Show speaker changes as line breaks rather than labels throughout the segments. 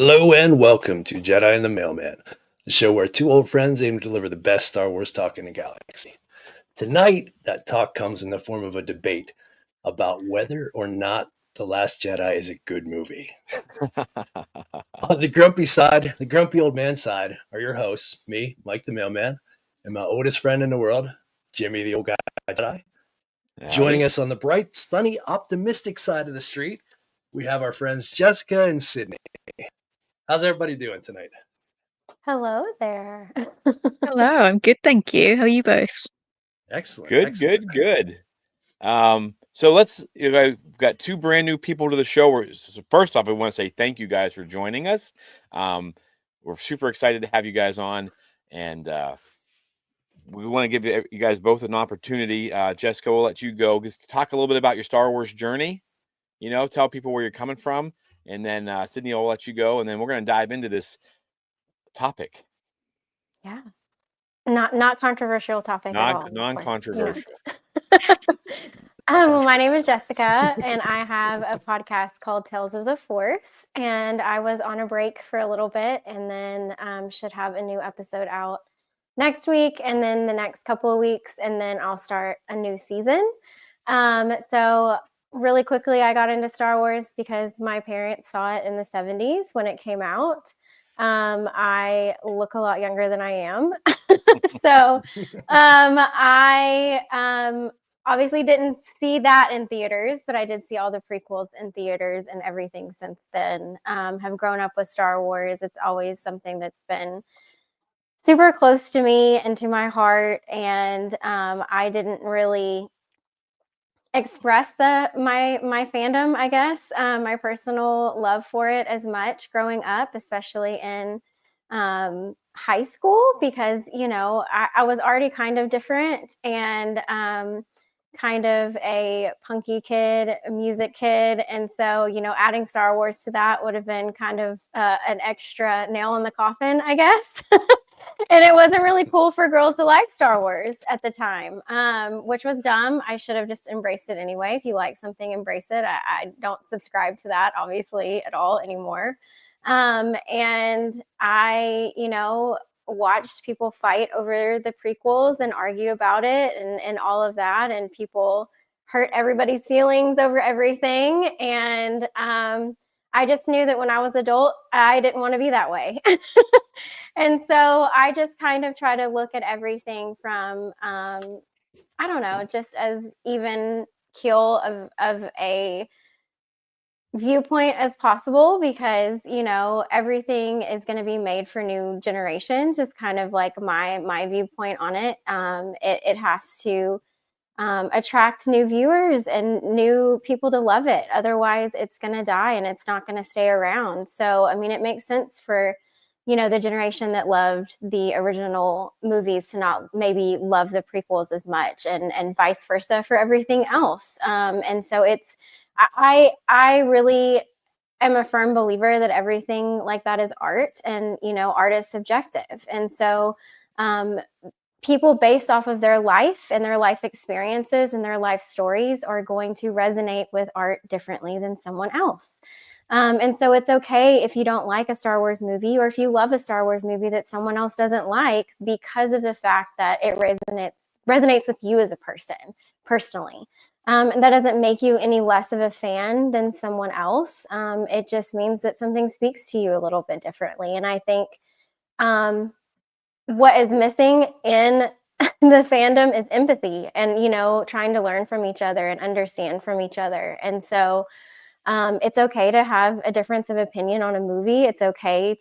Hello and welcome to Jedi and the Mailman, the show where two old friends aim to deliver the best Star Wars talk in the galaxy. Tonight, that talk comes in the form of a debate about whether or not The Last Jedi is a good movie. On the grumpy side, the grumpy old man side, are your hosts, me, Mike the Mailman, and my oldest friend in the world, Jimmy the Old Guy Jedi. Joining
Howdy.
us on the bright, sunny, optimistic side of the street, we have our friends Jessica and Sydney. How's everybody doing tonight?
Hello there.
Hello, I'm good, thank you. How are you both?
Excellent,
Good,
excellent.
good. So we've got two brand new people to the show. So first off, I want to say thank you guys for joining us. We're super excited to have you guys on, and we want to give you guys both an opportunity. Jessica, we'll let you go. Just talk a little bit about your Star Wars journey. Tell people where you're coming from, and then Sydney, will let you go, and then we're going to dive into this topic.
Yeah. Not controversial topic at all.
Non-controversial.
Well, my name is Jessica, and I have a podcast called Tales of the Force, and I was on a break for a little bit, and then should have a new episode out next week, and then the next couple of weeks, and then I'll start a new season. So really quickly, I got into Star Wars because my parents saw it in the 70s when it came out. I look a lot younger than I am. So I obviously didn't see that in theaters, but I did see all the prequels in theaters and everything since then. Have grown up with Star Wars. It's always something that's been super close to me and to my heart. And I didn't really express my fandom, I guess, my personal love for it as much growing up, especially in high school, because I was already kind of different and kind of a punky kid, a music kid, and so adding Star Wars to that would have been kind of an extra nail in the coffin, I guess. And it wasn't really cool for girls to like Star Wars at the time, which was dumb. I should have just embraced it anyway. If you like something, embrace it. I don't subscribe to that, obviously, at all anymore. And I, watched people fight over the prequels and argue about it and all of that. And people hurt everybody's feelings over everything. And I just knew that when I was adult, I didn't want to be that way. And so I just kind of try to look at everything from, I don't know, just as even keel of a viewpoint as possible, because everything is going to be made for new generations. It's kind of like my viewpoint on it. It has to attract new viewers and new people to love it. Otherwise, it's going to die and it's not going to stay around. So, I mean, it makes sense for the generation that loved the original movies to not maybe love the prequels as much, and vice versa for everything else. And so I really am a firm believer that everything like that is art, and art is subjective. And so people based off of their life and their life experiences and their life stories are going to resonate with art differently than someone else. And so it's okay if you don't like a Star Wars movie, or if you love a Star Wars movie that someone else doesn't like, because of the fact that it resonates with you as a person personally. And that doesn't make you any less of a fan than someone else. It just means that something speaks to you a little bit differently. And I think what is missing in the fandom is empathy and, trying to learn from each other and understand from each other. And so it's okay to have a difference of opinion on a movie. It's okay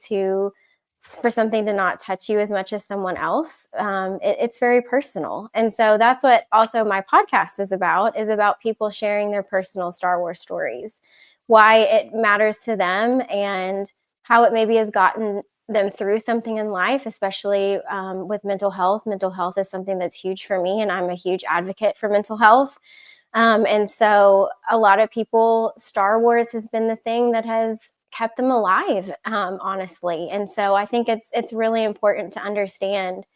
for something to not touch you as much as someone else. It's very personal. And so that's what also my podcast is about people sharing their personal Star Wars stories, why it matters to them, and how it maybe has gotten them through something in life, especially with mental health. Mental health is something that's huge for me, and I'm a huge advocate for mental health. And so a lot of people, Star Wars has been the thing that has kept them alive, honestly. And so I think it's really important to understand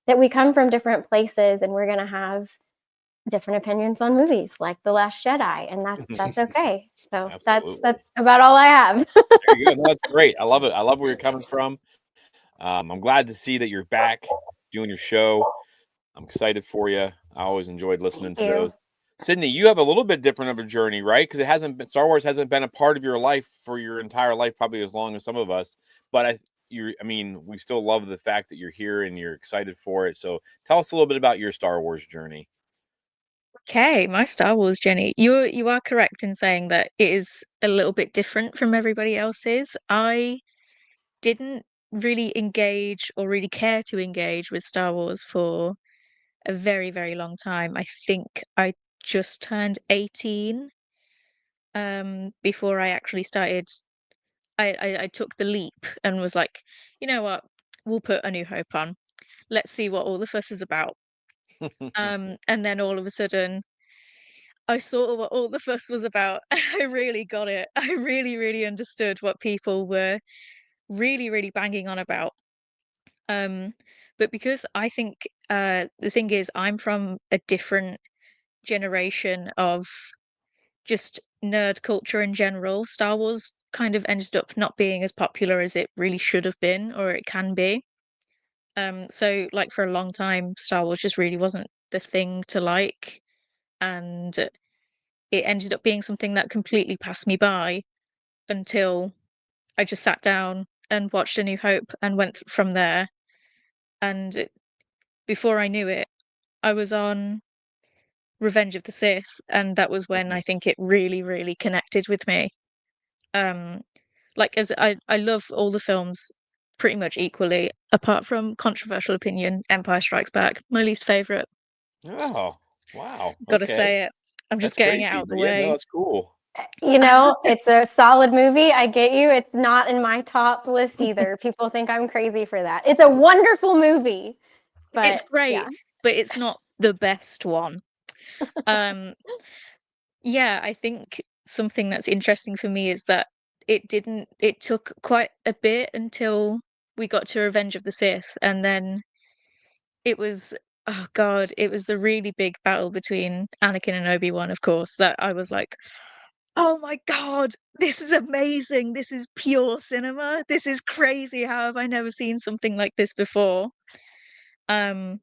that we come from different places, and we're going to have different opinions on movies, like The Last Jedi, and that's okay. So
Absolutely.
that's about all I have.
There you go. No, that's great. I love it. I love where you're coming from. I'm glad to see that you're back doing your show. I'm excited for you. I always enjoyed listening
Thank
to
you.
those. Sydney, you have a little bit different of a journey, right? Because it hasn't been Star Wars hasn't been a part of your life for your entire life, probably as long as some of us. But we still love the fact that you're here and you're excited for it. So tell us a little bit about your Star Wars journey.
Okay, my Star Wars journey. You are correct in saying that it is a little bit different from everybody else's. I didn't really engage or really care to engage with Star Wars for a very, very long time. I think I just turned 18 before I actually started. I took the leap and was like, you know what, we'll put A New Hope on. Let's see what all the fuss is about. And then all of a sudden I saw what all the fuss was about. I really got it. I really, really understood what people were really, really banging on about. Um, but because I think the thing is, I'm from a different generation of just nerd culture in general. Star Wars kind of ended up not being as popular as it really should have been, or it can be. So like for a long time, Star Wars just really wasn't the thing to like, and it ended up being something that completely passed me by until I just sat down and watched A New Hope and went from there. And before I knew it, I was on Revenge of the Sith, and that was when I think it really, really connected with me. Um, like as I love all the films pretty much equally, apart from controversial opinion, Empire Strikes Back, my least favorite.
Oh, wow.
Gotta
Okay.
say it. I'm just
That's
getting it
crazy.
out the
But yeah, no,
way.
that's cool.
It's a solid movie. I get you. It's not in my top list either. People think I'm crazy for that. It's a wonderful movie,
It's
but yeah.
great, but it's not the best one. Um, yeah, I think something that's interesting for me is that it took quite a bit until we got to Revenge of the Sith, and then it was, oh God, it was the really big battle between Anakin and Obi-Wan, of course, that I was like, oh my God, this is amazing. This is pure cinema. This is crazy. How have I never seen something like this before? Um,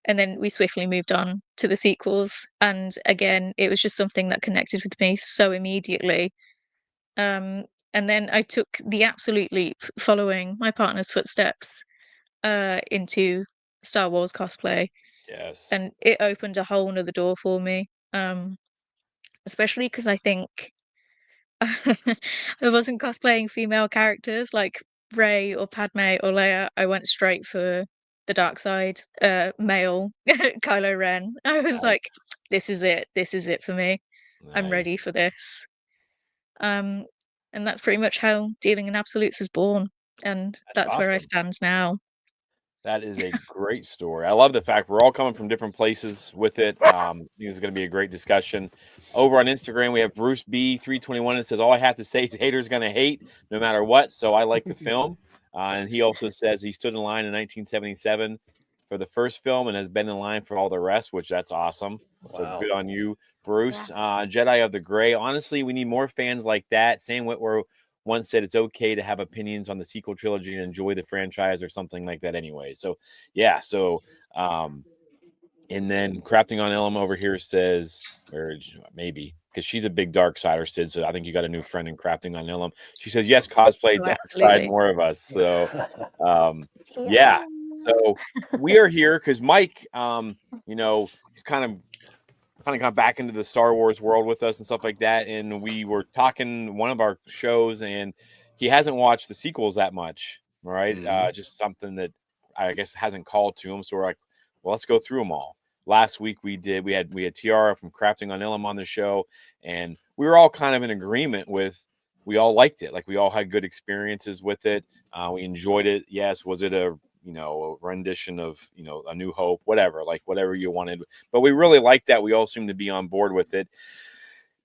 and then we swiftly moved on to the sequels, and again, it was just something that connected with me so immediately. Um, and then I took the absolute leap following my partner's footsteps into Star Wars cosplay,
Yes.
and it opened a whole nother door for me. Especially because I think I wasn't cosplaying female characters like Rey or Padme or Leia. I went straight for the dark side, male Kylo Ren. I was like,
Nice.
this is it. This is it for me. I'm
Nice.
ready for this. Um, and that's pretty much how Dealing in Absolutes was born, and
That's
that's where I
awesome.
stand now.
That is a great story. I love the fact we're all coming from different places with it. I think this is going to be a great discussion. Over on Instagram, we have Bruce B321 that says, all I have to say is haters going to hate no matter what. So I like the film. And he also says he stood in line in 1977 for the first film and has been in line for all the rest, which that's awesome. So
Wow.
good on you, Bruce. Jedi of the Gray. Honestly, we need more fans like that. Sam Witwer once said it's okay to have opinions on the sequel trilogy and enjoy the franchise or something like that anyway. So yeah, and then Crafting on Elm over here says, or maybe because she's a big dark sider, Sid. So I think you got a new friend in Crafting on Elm. She says, yes, cosplay
Oh,
dark side,
absolutely.
more of us. So yeah. So we are here because Mike, he's kind of got back into the Star Wars world with us and stuff like that. And we were talking one of our shows, and he hasn't watched the sequels that much, right? Just something that I guess hasn't called to him. So we're like, well, let's go through them all. Last week we had Tiara from Crafting on Ilum on the show, and we were all kind of in agreement with we all liked it. Like we all had good experiences with it. We enjoyed it. Yes, was it a rendition of A New Hope, whatever you wanted, but we really liked that. We all seem to be on board with it.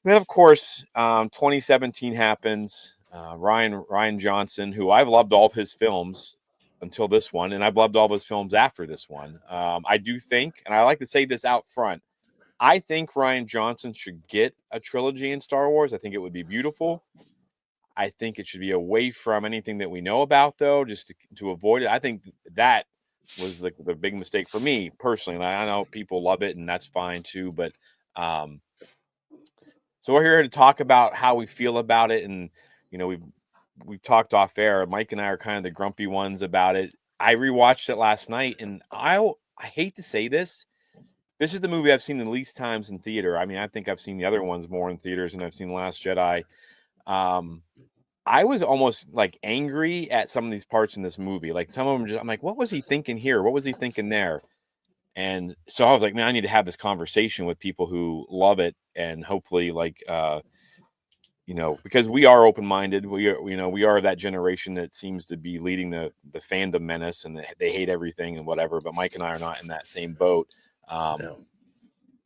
Then of course 2017 happens. Ryan Johnson, who I've loved all of his films until this one, and I've loved all of his films after this one. I do think, and I like to say this out front, I think Rian Johnson should get a trilogy in Star Wars. I think it would be beautiful. I think it should be away from anything that we know about, though, just to avoid it. I think that was the big mistake for me personally. Like, I know people love it, and that's fine too. But so we're here to talk about how we feel about it, and we've talked off air. Mike and I are kind of the grumpy ones about it. I rewatched it last night, and I hate to say this. This is the movie I've seen the least times in theater. I mean, I think I've seen the other ones more in theaters than I've seen The Last Jedi. I was almost like angry at some of these parts in this movie. Like some of them, I'm like, what was he thinking here? What was he thinking there? And so I was like, man, I need to have this conversation with people who love it, and hopefully, like, because we are open-minded. We are, we are that generation that seems to be leading the fandom menace, and they hate everything and whatever. But Mike and I are not in that same boat.
No.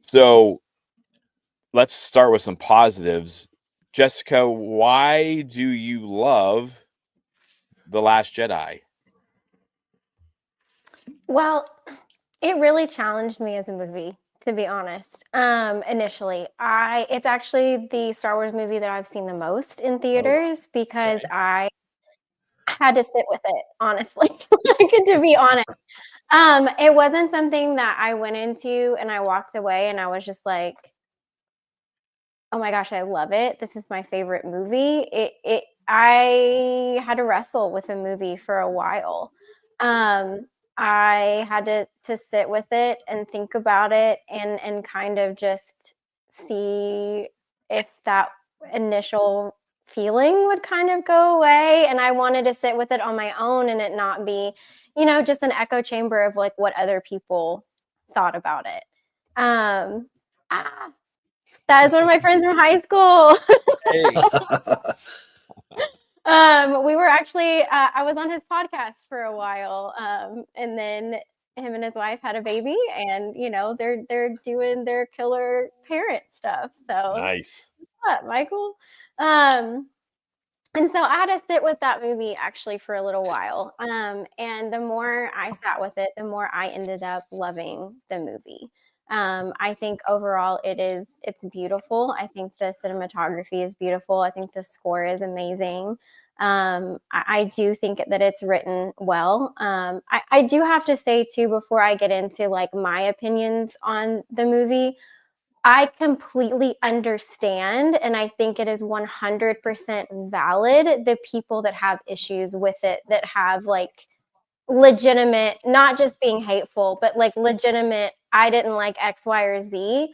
So let's start with some positives. Jessica, why do you love The Last Jedi?
Well, it really challenged me as a movie, to be honest. Initially, it's actually the Star Wars movie that I've seen the most in theaters because
okay.
I had to sit with it, honestly. To be honest. It wasn't something that I went into and I walked away and I was just like, oh my gosh, I love it. This is my favorite movie. I had to wrestle with a movie for a while. I had to sit with it and think about it and kind of just see if that initial feeling would kind of go away. And I wanted to sit with it on my own and it not be, just an echo chamber of like what other people thought about it. That is one of my friends from high school. We were actually, I was on his podcast for a while, and then him and his wife had a baby, and they're doing their killer parent stuff. So
Nice.
what's up, Michael? And so I had to sit with that movie actually for a little while. And the more I sat with it, the more I ended up loving the movie. I think overall it's beautiful. I think the cinematography is beautiful. I think the score is amazing. I do think that it's written well. I do have to say too, before I get into like my opinions on the movie, I completely understand, and I think it is 100% valid, the people that have issues with it, that have like legitimate, not just being hateful, but like legitimate, I didn't like X, Y, or Z.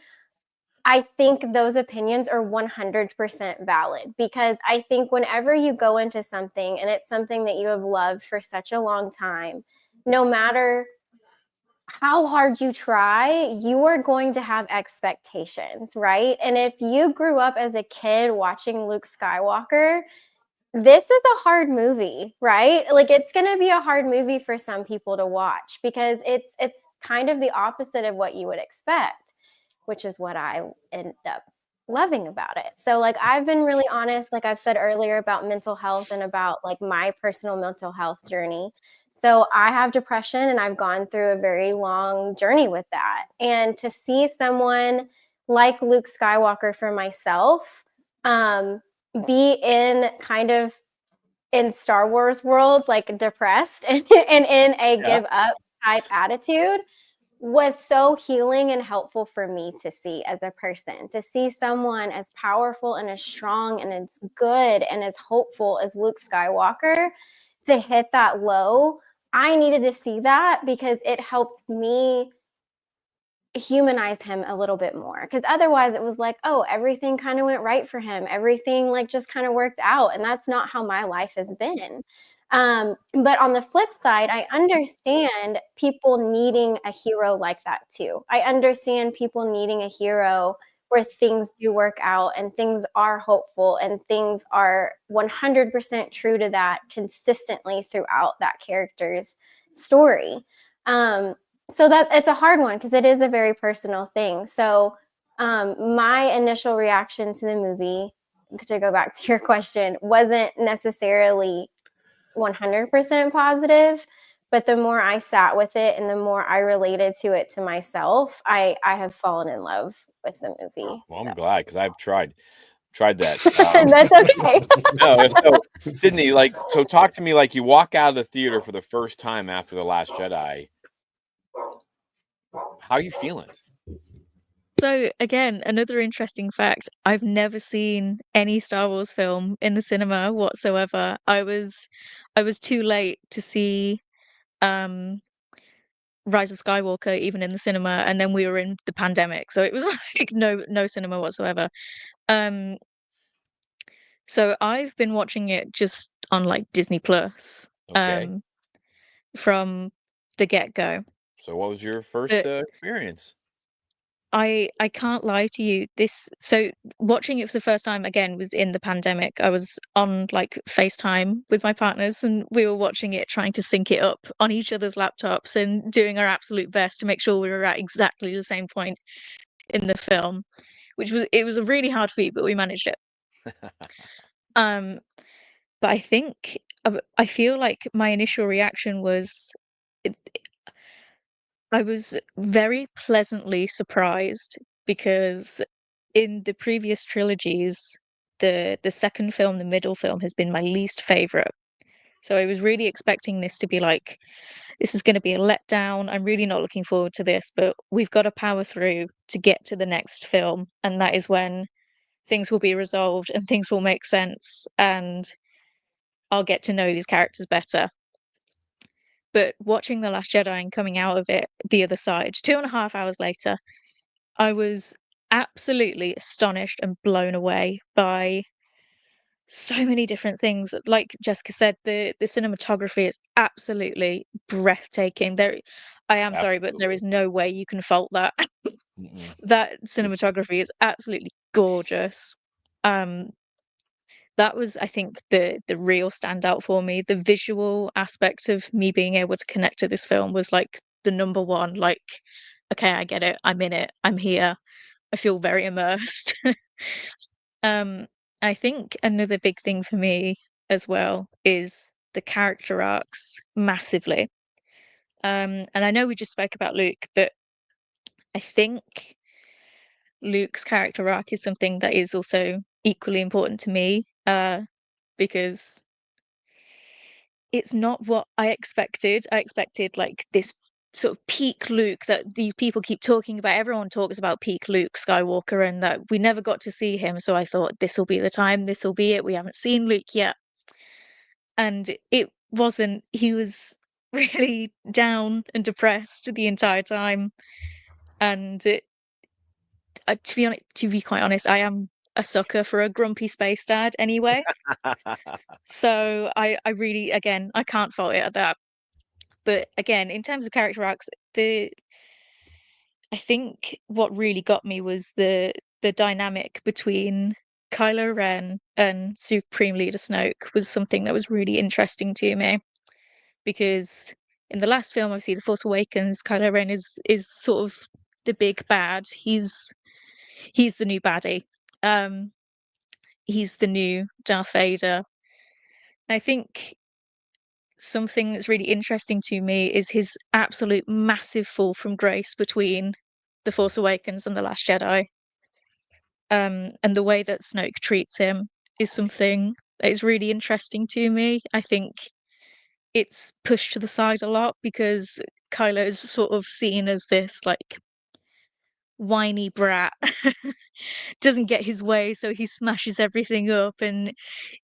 I think those opinions are 100% valid because I think whenever you go into something and it's something that you have loved for such a long time, no matter how hard you try, you are going to have expectations, right? And if you grew up as a kid watching Luke Skywalker, this is a hard movie, right? Like it's going to be a hard movie for some people to watch because it's kind of the opposite of what you would expect, which is what I end up loving about it. So like I've been really honest, like I've said earlier, about mental health and about like my personal mental health journey. So I have depression and I've gone through a very long journey with that. And to see someone like Luke Skywalker for myself be in kind of in Star Wars world, like depressed and in a give up type attitude was so healing and helpful for me to see as a person, to see someone as powerful and as strong and as good and as hopeful as Luke Skywalker to hit that low. I needed to see that because it helped me humanize him a little bit more, because otherwise it was like, oh, everything kind of went right for him, everything like just kind of worked out, and that's not how my life has been. But on the flip side, I understand people needing a hero like that too. I understand people needing a hero where things do work out and things are hopeful and things are 100% true to that consistently throughout that character's story. So that it's a hard one because it is a very personal thing. So my initial reaction to the movie, to go back to your question, wasn't necessarily 100% positive, But the more I sat with it and the more I related to it to myself, I have fallen in love with the movie.
Well, I'm glad, because I've tried that.
That's okay.
No, so Sydney, so talk to me, like, you walk out of the theater for the first time after The Last Jedi. How are you feeling?
So again, another interesting fact, I've never seen any Star Wars film in the cinema whatsoever. I was too late to see um Rise of Skywalker even in the cinema, and then we were in the pandemic, so it was like no cinema whatsoever. Um so I've been watching it just on like Disney Plus
Okay.
from the get-go.
So what was your first
But
experience?
I can't lie to you. So watching it for the first time again was in the pandemic. I was on like FaceTime with my partners and we were watching it, trying to sync it up on each other's laptops and doing our absolute best to make sure we were at exactly the same point in the film, it was a really hard feat, but we managed it. Um, but I feel like my initial reaction was it, I was very pleasantly surprised because in the previous trilogies, the second film, the middle film, has been my least favorite. So I was really expecting this to be like, this is going to be a letdown. I'm really not looking forward to this, but we've got to power through to get to the next film, and that is when things will be resolved and things will make sense, and I'll get to know these characters better. But watching The Last Jedi and coming out of it the other side, 2.5 hours later, I was absolutely astonished and blown away by so many different things. Like Jessica said, the cinematography is absolutely breathtaking. I am sorry, but there
Absolutely.
is no way you can fault that.
Mm-mm.
That cinematography is absolutely gorgeous. Um, that was, I think, the real standout for me. The visual aspect of me being able to connect to this film was like the number one. Like, okay, I get it. I'm in it. I'm here. I feel very immersed. Um, I think another big thing for me as well is the character arcs massively. And I know we just spoke about Luke, but I think Luke's character arc is something that is also equally important to me, because it's not what I expected. I expected like this sort of peak Luke that these people keep talking about. Everyone talks about peak Luke Skywalker and that we never got to see him. So I thought this will be the time, this will be it. We haven't seen Luke yet. And it wasn't. He was really down and depressed the entire time. And to be quite honest, I am a sucker for a grumpy space dad anyway. So I really, again, I can't fault it at that. But again, in terms of character arcs, I think what really got me was the dynamic between Kylo Ren and Supreme Leader Snoke was something that was really interesting to me, because in the last film, obviously, The Force Awakens, Kylo Ren is sort of the big bad. He's the new baddie. Um, he's the new Darth Vader. I think something that's really interesting to me is his absolute massive fall from grace between The Force Awakens and The Last Jedi. And the way that Snoke treats him is something that is really interesting to me. I think it's pushed to the side a lot because Kylo is sort of seen as this like whiny brat, doesn't get his way, so he smashes everything up, and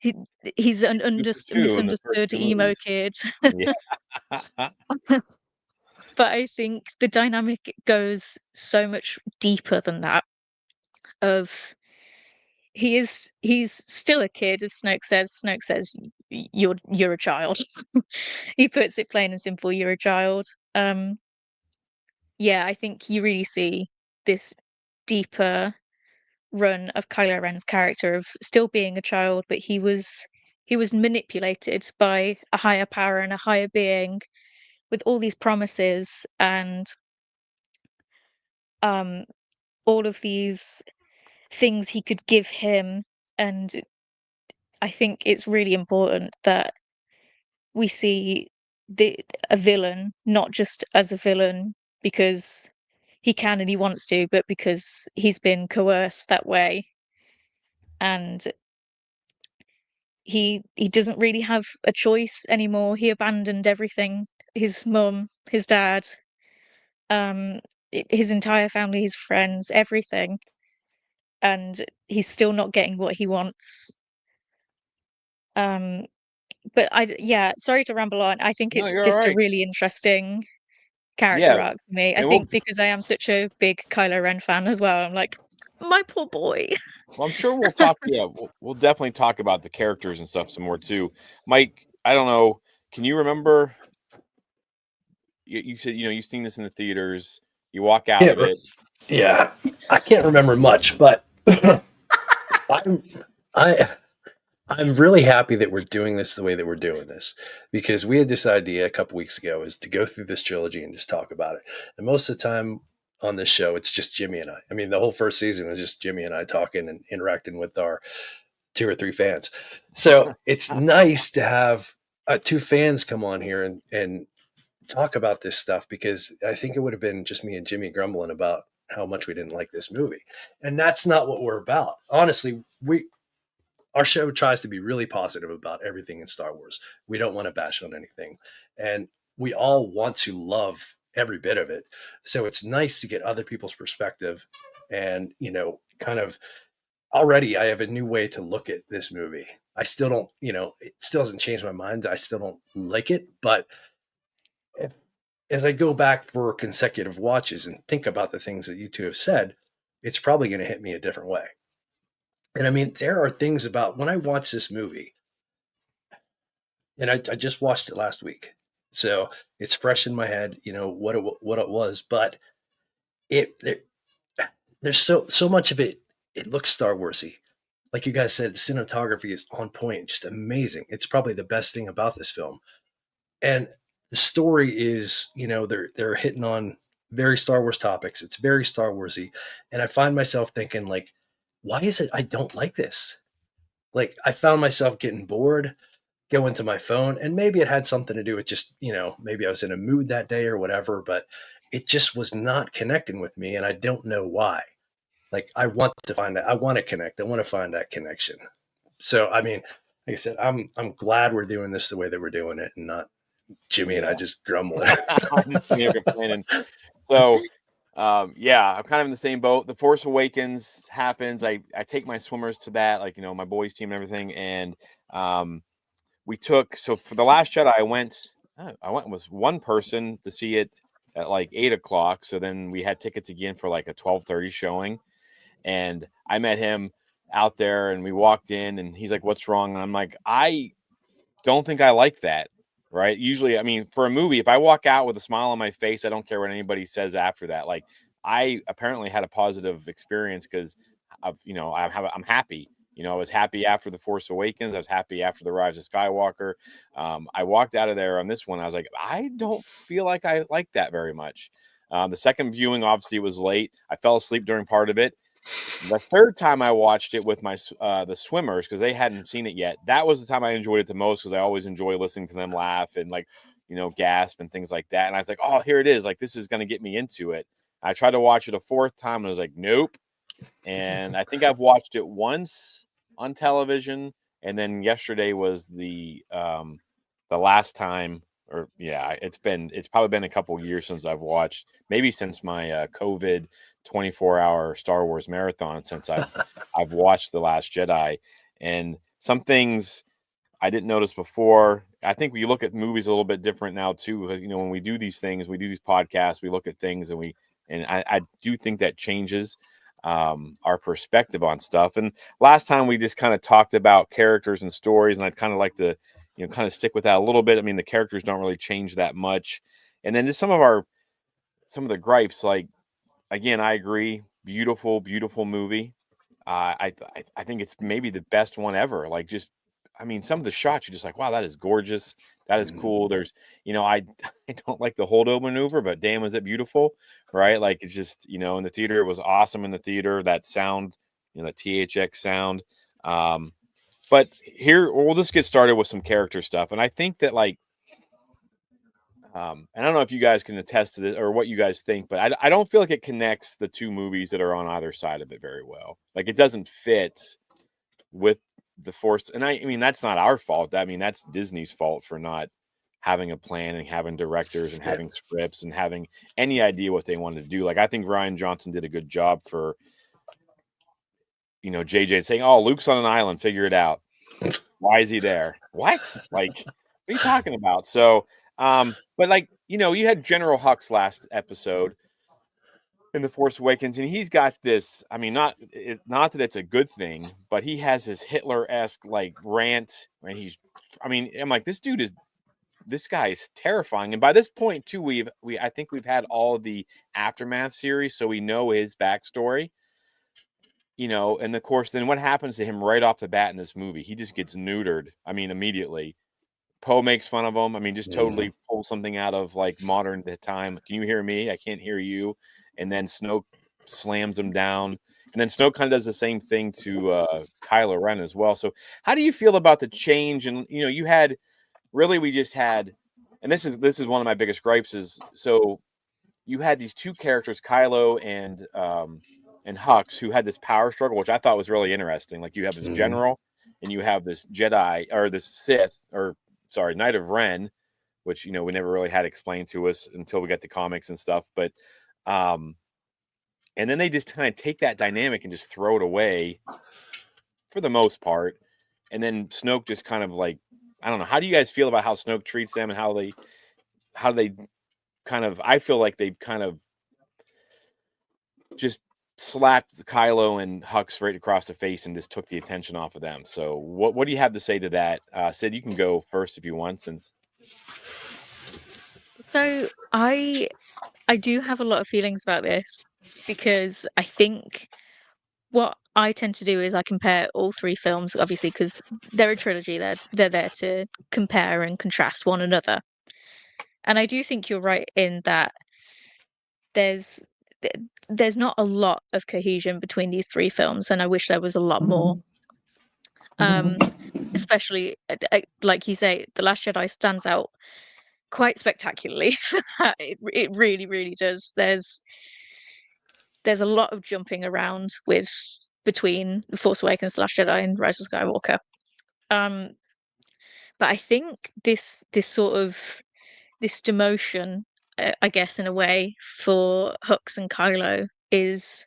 he he's an
Super two in the first
misunderstood
two
emo
movies.
kid.
Yeah.
But I think the dynamic goes so much deeper than that. Of he's still a kid, as Snoke says. Snoke says, You're a child." He puts it plain and simple, "You're a child." Yeah, I think you really see this deeper run of Kylo Ren's character of still being a child, but he was manipulated by a higher power and a higher being with all these promises and um all of these things he could give him. And I think it's really important that we see a villain, not just as a villain because he can and he wants to, but because he's been coerced that way, and he doesn't really have a choice anymore. He abandoned everything, his mum, his dad, um, his entire family, his friends, everything, and he's still not getting what he wants. Um, but yeah, sorry to ramble on. I think
No,
it's
you're all
just a
right.
really interesting
Yeah,
character arc for me. I
and we'll
think because I am such a big Kylo Ren fan as well, I'm like, my poor boy.
well, I'm sure we'll talk. Yeah, we'll definitely talk about the characters and stuff some more too. Mike, I don't know. Can you remember? You said you've seen this in the theaters. You walk out of it.
Yeah, I can't remember much, but I'm I I'm really happy that we're doing this the way that we're doing this, because we had this idea a couple weeks ago is to go through this trilogy and just talk about it. And most of the time on this show, it's just Jimmy and I. I mean, the whole first season was just Jimmy and I talking and interacting with our 2 or 3 fans. So it's nice to have 2 fans come on here and talk about this stuff, because I think it would have been just me and Jimmy grumbling about how much we didn't like this movie. And that's not what we're about. Honestly, our show tries to be really positive about everything in Star Wars. We don't want to bash on anything. And we all want to love every bit of it. So it's nice to get other people's perspective and, kind of already I have a new way to look at this movie. I still don't, it still doesn't change my mind. I still don't like it, but if, as I go back for consecutive watches and think about the things that you two have said, it's probably going to hit me a different way. And I mean, there are things about when I watch this movie, and I just watched it last week, so it's fresh in my head, what it was. But it there, there's so much of it. It looks Star Warsy, like you guys said. The cinematography is on point, just amazing. It's probably the best thing about this film, and the story is, they're hitting on very Star Wars topics. It's very Star Warsy, and I find myself thinking like, why is it I don't like this? Like I found myself getting bored, go into my phone, and maybe it had something to do with just, maybe I was in a mood that day or whatever, but it just was not connecting with me, and I don't know why. Like I want to find that, I want to connect, I want to find that connection. So I mean, like I said, I'm glad we're doing this the way that we're doing it, and not Jimmy and I just grumbling.
Just sitting here complaining. So, yeah, I'm kind of in the same boat. The Force Awakens happens. I take my swimmers to that, like my boys team and everything, and we took. So for the Last Jedi, I went with one person to see it at like 8 o'clock. So then we had tickets again for like a 12:30 showing, and I met him out there, and we walked in, and he's like, "What's wrong?" And I'm like, "I don't think I like that." Right. Usually, I mean, for a movie, if I walk out with a smile on my face, I don't care what anybody says after that. Like, I apparently had a positive experience because I'm happy. I was happy after The Force Awakens. I was happy after The Rise of Skywalker. I walked out of there on this one. I was like, I don't feel like I like that very much. The second viewing, obviously, it was late. I fell asleep during part of it. The third time I watched it with my the swimmers, because they hadn't seen it yet, that was the time I enjoyed it the most, because I always enjoy listening to them laugh and like gasp and things like that. And I was like, oh, here it is, like this is going to get me into it. I tried to watch it a fourth time and I was like, nope. And I think I've watched it once on television, and then yesterday was the last time. Or yeah, it's probably been a couple years since I've watched, maybe since my COVID 24-hour Star Wars marathon, since I've watched The Last Jedi. And some things I didn't notice before. I think we look at movies a little bit different now too. When we do these things, we do these podcasts, we look at things, and I do think that changes our perspective on stuff. And last time we just kind of talked about characters and stories, and I'd kind of like to kind of stick with that a little bit. I mean, the characters don't really change that much. And then just some of the gripes, like, again, I agree. Beautiful, beautiful movie. I think it's maybe the best one ever. Like, just, I mean, some of the shots, you're just like, wow, that is gorgeous. That is cool. There's, I don't like the holdo maneuver, but damn, is it beautiful, right? Like, it's just, in the theater, it was awesome in the theater. That sound, that THX sound. But here, we'll just get started with some character stuff. And I think that, like, And I don't know if you guys can attest to this or what you guys think, but I don't feel like it connects the two movies that are on either side of it very well. Like it doesn't fit with the Force. And I mean, that's not our fault. I mean, that's Disney's fault for not having a plan and having directors and having scripts and having any idea what they wanted to do. Like I think Ryan Johnson did a good job for, JJ saying, "Oh, Luke's on an island, figure it out. Why is he there? What? Like, what are you talking about?" So, but like, you had General Hux last episode in The Force Awakens, and he's got this. I mean, not that it's a good thing, but he has this Hitler-esque like rant, and I'm like, this guy is terrifying. And by this point, too, I think we've had all of the Aftermath series, so we know his backstory. And of course, then what happens to him right off the bat in this movie? He just gets neutered. I mean, immediately. Poe makes fun of him. I mean, just totally pulls something out of like modern time. Can you hear me? I can't hear you. And then Snoke slams him down. And then Snoke kind of does the same thing to Kylo Ren as well. So how do you feel about the change? And we just had, and this is one of my biggest gripes is, so you had these two characters, Kylo and Hux, who had this power struggle, which I thought was really interesting. Like you have this general and you have this Jedi or this Sith, or sorry, Knight of Ren, which, we never really had explained to us until we got the comics and stuff. But, and then they just kind of take that dynamic and just throw it away for the most part. And then Snoke just kind of like, I don't know. How do you guys feel about how Snoke treats them and how they kind of, I feel like they've kind of just slapped Kylo and Hux right across the face and just took the attention off of them. So what do you have to say to that? Sid, you can go first if you want, since.
So I do have a lot of feelings about this, because I think what I tend to do is I compare all three films, obviously, because they're a trilogy. They're there to compare and contrast one another. And I do think you're right in that there's not a lot of cohesion between these three films, and I wish there was a lot more. Especially, like you say, The Last Jedi stands out quite spectacularly for that. It really, really does. There's a lot of jumping around between The Force Awakens, The Last Jedi, and Rise of Skywalker. But I think this sort of this demotion, I guess, in a way, for Hux and Kylo is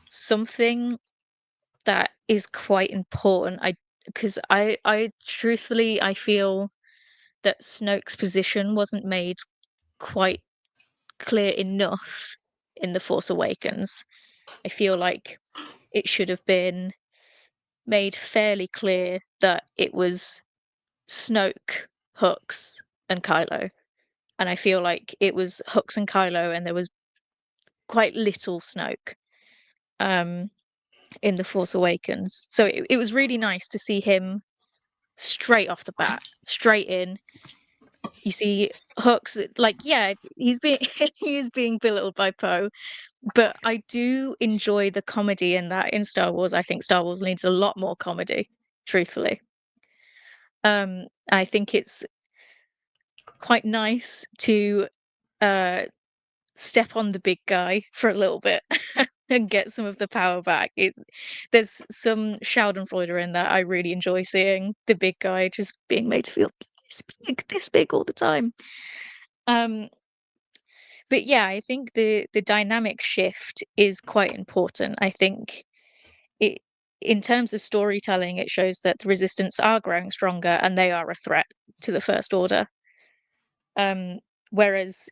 something that is quite important. Because I truthfully, I feel that Snoke's position wasn't made quite clear enough in The Force Awakens. I feel like it should have been made fairly clear that it was Snoke, Hux, and Kylo. And I feel like it was Hux and Kylo, and there was quite little Snoke in The Force Awakens. So it was really nice to see him straight off the bat, straight in. You see Hux, like, yeah, he is being belittled by Poe, but I do enjoy the comedy in that. In Star Wars, I think Star Wars needs a lot more comedy, truthfully. I think it's quite nice to step on the big guy for a little bit and get some of the power back. There's some Schadenfreude in that. I really enjoy seeing the big guy just being made to feel this big all the time. But yeah, I think the dynamic shift is quite important. I think in terms of storytelling, it shows that the Resistance are growing stronger and they are a threat to the First Order. Whereas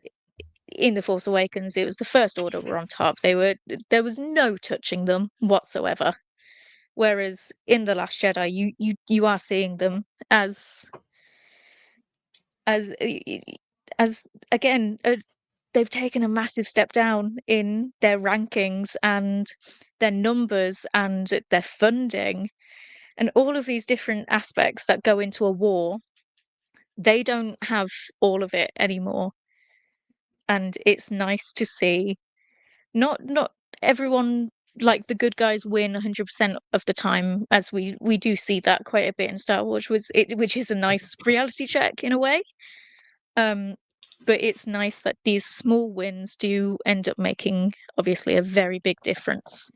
in The Force Awakens, it was the First Order were on top. There was no touching them whatsoever. Whereas in The Last Jedi, you are seeing them as again, they've taken a massive step down in their rankings and their numbers and their funding and all of these different aspects that go into a war. They don't have all of it anymore. And it's nice to see not everyone, like, the good guys win 100% of the time, as we do see that quite a bit in Star Wars, which is a nice reality check in a way. But but it's nice that these small wins do end up making obviously a very big difference.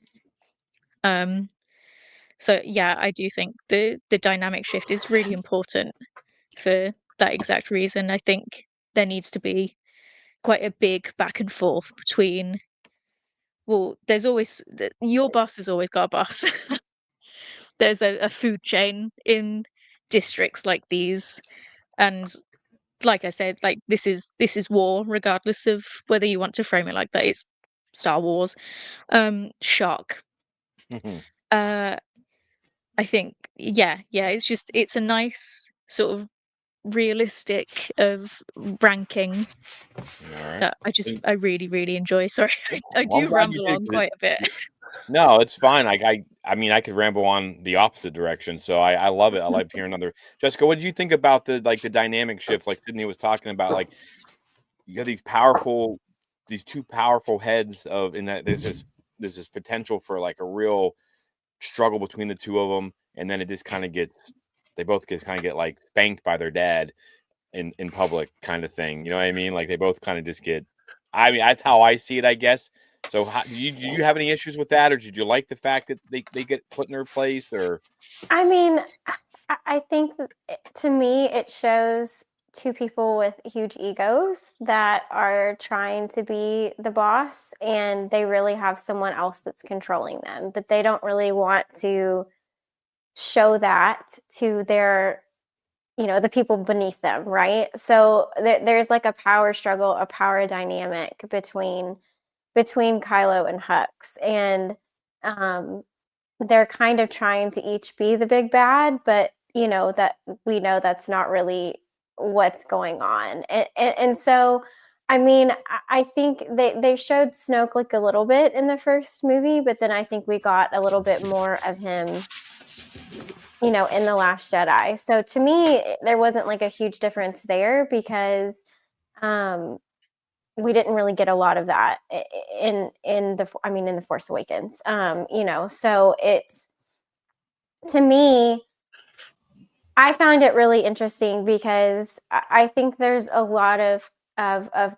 So yeah, I do think the dynamic shift is really important for that exact reason. I think there needs to be quite a big back and forth between, well, there's always your boss has always got a boss. There's a food chain in districts like these, and like I said, like this is war, regardless of whether you want to frame it like that. It's Star Wars. Shock. Uh, I think, yeah, it's a nice sort of realistic of ranking
All right.
that I really, really enjoy. Sorry, I
Well, I'm
do
glad you
ramble
did,
on
'cause
quite a bit.
no, it's fine. I mean, I could ramble on the opposite direction, so I love it. I love hearing other. Jessica, what did you think about the dynamic shift, like Sydney was talking about? Like, you got these two powerful heads of, in that there's this potential for like a real struggle between the two of them, and then it just kind of they both get like spanked by their dad in public, kind of thing. You know what I mean? Like they both kind of just get. I mean, that's how I see it, I guess. So, do you have any issues with that, or did you like the fact that they get put in their place? Or
I mean, I think that to me, it shows two people with huge egos that are trying to be the boss, and they really have someone else that's controlling them, but they don't really want to show that to their, the people beneath them, right? So there's like a power struggle, a power dynamic between Kylo and Hux, and they're kind of trying to each be the big bad, but that we know that's not really what's going on. And so, I mean, I think they showed Snoke like a little bit in the first movie, but then I think we got a little bit more of him, in The Last Jedi. So to me, there wasn't like a huge difference there because we didn't really get a lot of that in the Force Awakens. So it's, to me, I find it really interesting because I think there's a lot of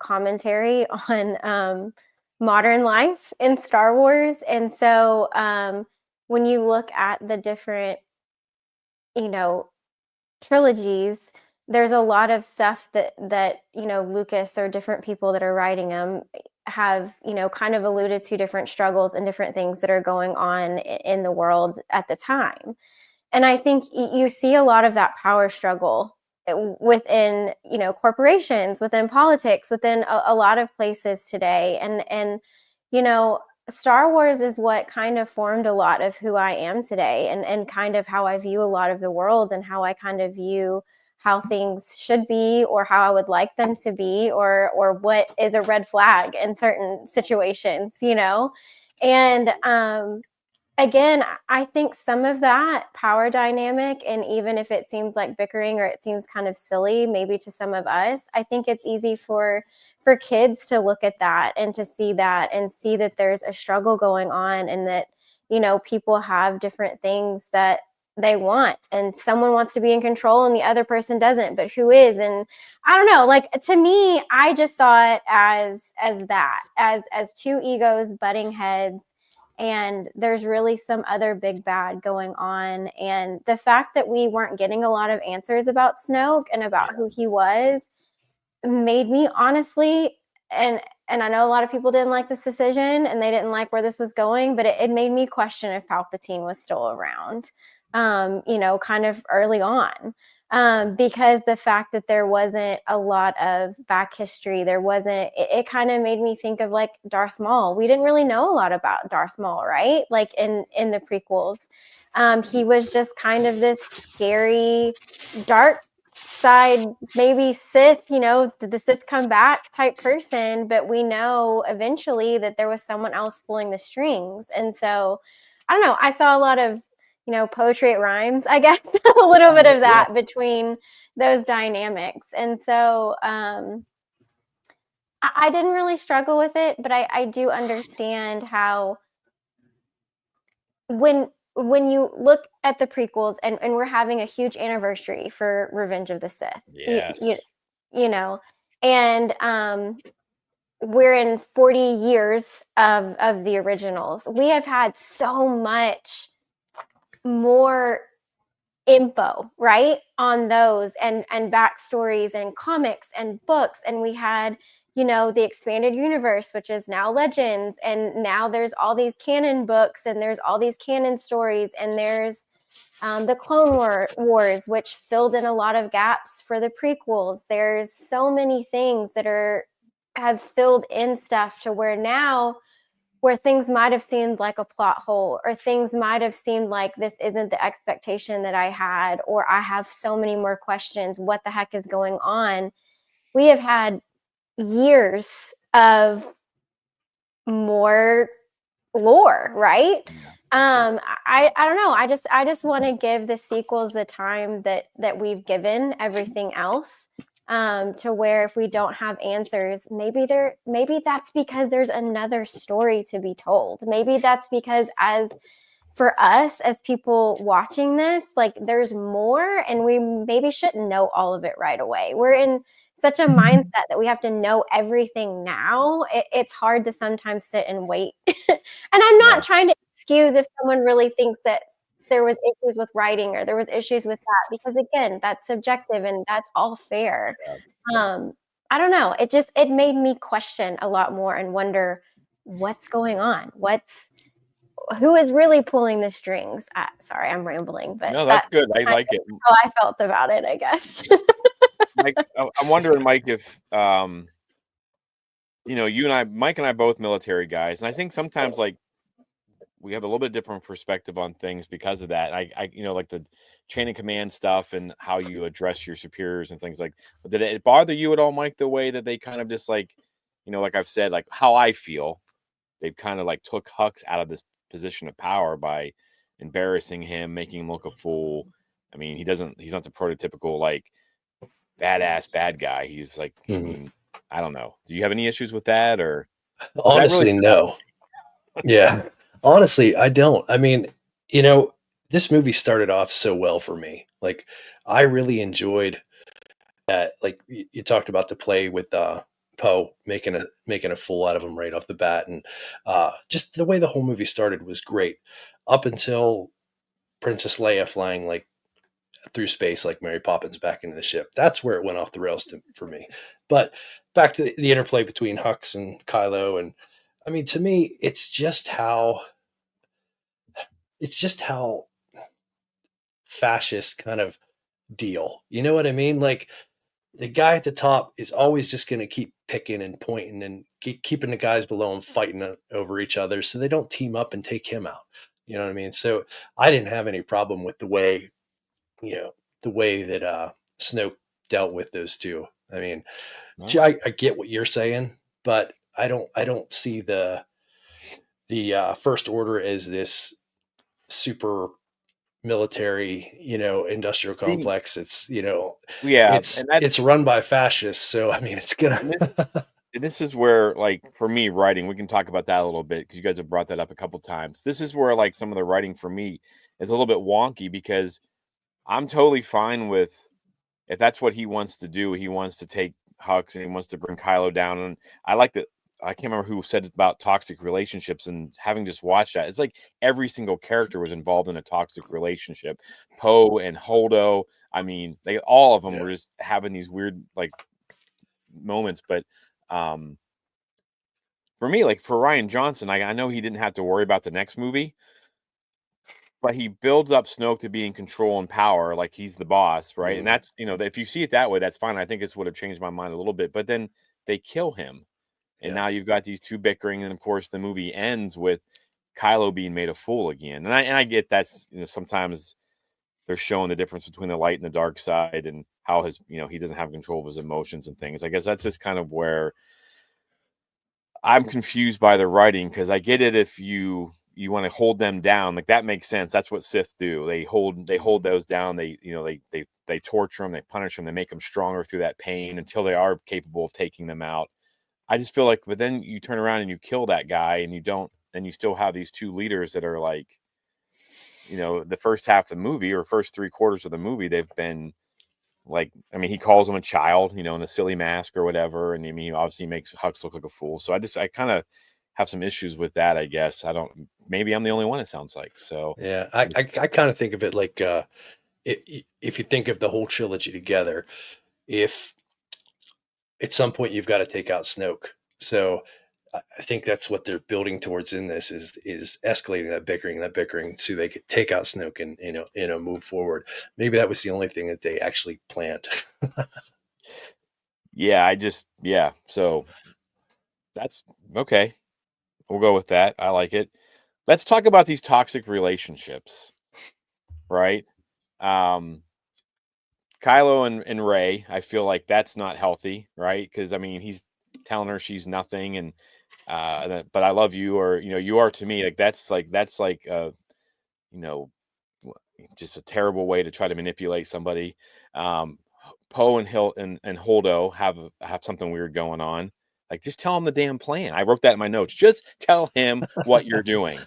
commentary on modern life in Star Wars, and so when you look at the different, trilogies, there's a lot of stuff that Lucas or different people that are writing them have kind of alluded to different struggles and different things that are going on in the world at the time. And I think you see a lot of that power struggle within, corporations, within politics, within a lot of places today. And Star Wars is what kind of formed a lot of who I am today, and kind of how I view a lot of the world, and how I kind of view how things should be, or how I would like them to be, or what is a red flag in certain situations, And again, I think some of that power dynamic, and even if it seems like bickering or it seems kind of silly, maybe to some of us, I think it's easy for kids to look at that and to see that there's a struggle going on, and that, people have different things that they want, and someone wants to be in control and the other person doesn't, but who is? And I don't know, like, to me, I just saw it as two egos butting heads, and there's really some other big bad going on. And the fact that we weren't getting a lot of answers about Snoke and about who he was made me, honestly, and I know a lot of people didn't like this decision and they didn't like where this was going, but it made me question if Palpatine was still around, kind of early on. Because the fact that there wasn't a lot of back history, it kind of made me think of like Darth Maul. We didn't really know a lot about Darth Maul, right? Like in the prequels. He was just kind of this scary, dark side, maybe Sith, did the Sith come back type person, but we know eventually that there was someone else pulling the strings. And so, I don't know, I saw a lot of, poetry it rhymes, I guess, a little bit of that between those dynamics. And so I didn't really struggle with it, but I do understand how when you look at the prequels, and we're having a huge anniversary for Revenge of the Sith,
yes,
you know, And we're in 40 years of the originals. We have had so much more info, right, on those and backstories and comics and books. And we had, the expanded universe, which is now Legends, and now there's all these canon books and there's all these canon stories, and there's the Clone Wars, which filled in a lot of gaps for the prequels. There's so many things that have filled in stuff to where now, where things might have seemed like a plot hole, or things might have seemed like this isn't the expectation that I had, or I have so many more questions. What the heck is going on? We have had years of more lore, right? I don't know. I just want to give the sequels the time that we've given everything else, to where if we don't have answers, maybe that's because there's another story to be told. Maybe that's because for us as people watching this, like, there's more, and we maybe shouldn't know all of it right away. We're in such a mindset that we have to know everything now. It's hard to sometimes sit and wait. And I'm not trying to excuse if someone really thinks that there was issues with writing or there was issues with that, because again, that's subjective and that's all fair. I don't know. It made me question a lot more and wonder what's going on. Who is really pulling the strings? Sorry, I'm rambling, but
no, that's good. I like it.
How I felt about it, I guess.
Mike, I'm wondering, Mike, if you and I, Mike and I, both military guys, and I think sometimes like we have a little bit different perspective on things because of that. I like the chain of command stuff and how you address your superiors and things like. But did it bother you at all, Mike, the way that they kind of just like, like I've said, like how I feel, they've kind of like took Hux out of this position of power by embarrassing him, making him look a fool. I mean, he's not the prototypical like badass bad guy. He's like, I mean, I don't know. Do you have any issues with that, or
honestly, no? Yeah, honestly, I don't. I mean, this movie started off so well for me. Like, I really enjoyed that. Like, you talked about the play with Poe making a fool out of him right off the bat, and just the way the whole movie started was great, up until Princess Leia flying like through space like Mary Poppins back into the ship. That's where it went off the rails for me. But back to the interplay between Hux and Kylo, and I mean, to me, it's just how fascist kind of deal. You know what I mean? Like, the guy at the top is always just going to keep picking and pointing and keeping the guys below him fighting over each other, so they don't team up and take him out. You know what I mean? So I didn't have any problem with the way that Snoke dealt with those two. I mean, I get what you're saying, but I don't see the First Order as this super military, industrial complex. It's it's run by fascists. So I mean, it's gonna.
And this is where, like, for me, writing, we can talk about that a little bit because you guys have brought that up a couple times. This is where, like, some of the writing for me is a little bit wonky, because I'm totally fine with if that's what he wants to do. He wants to take Hux and he wants to bring Kylo down. And I like that. I can't remember who said about toxic relationships, and having just watched that, it's like every single character was involved in a toxic relationship. Poe and Holdo, I mean, all of them were just having these weird like moments. But for me, like for Rian Johnson, I know he didn't have to worry about the next movie, but he builds up Snoke to be in control and power, like he's the boss, right? And that's, if you see it that way, that's fine. I think it's would have changed my mind a little bit. But then they kill him. And now you've got these two bickering, and of course the movie ends with Kylo being made a fool again. And I get that's, sometimes they're showing the difference between the light and the dark side, and how his, he doesn't have control of his emotions and things. I guess that's just kind of where I'm confused by the writing, because I get it if you want to hold them down, like that makes sense. That's what Sith do. They hold those down. They torture them, they punish them, they make them stronger through that pain until they are capable of taking them out. I just feel like, but then you turn around and you kill that guy, and you still have these two leaders that are like, the first half of the movie or first 3/4 of the movie, they've been like, I mean, he calls him a child, in a silly mask or whatever, and I mean, obviously he makes Hux look like a fool. So I kind of have some issues with that, I guess. Maybe I'm the only one, it sounds like. So
Yeah, I kind of think of it like if you think of the whole trilogy together, if at some point you've got to take out Snoke. So I think that's what they're building towards in this is escalating that bickering, so they could take out Snoke and move forward. Maybe that was the only thing that they actually planned.
yeah. So that's okay. We'll go with that. I like it. Let's talk about these toxic relationships, right? Um, Kylo and Rey, I feel like that's not healthy, right? Because I mean, he's telling her she's nothing, and but I love you, or you are to me. Like you know, just a terrible way to try to manipulate somebody. Um, Poe and Holdo have something weird going on. Like, just tell him the damn plan. I wrote that in my notes. Just tell him what you're doing.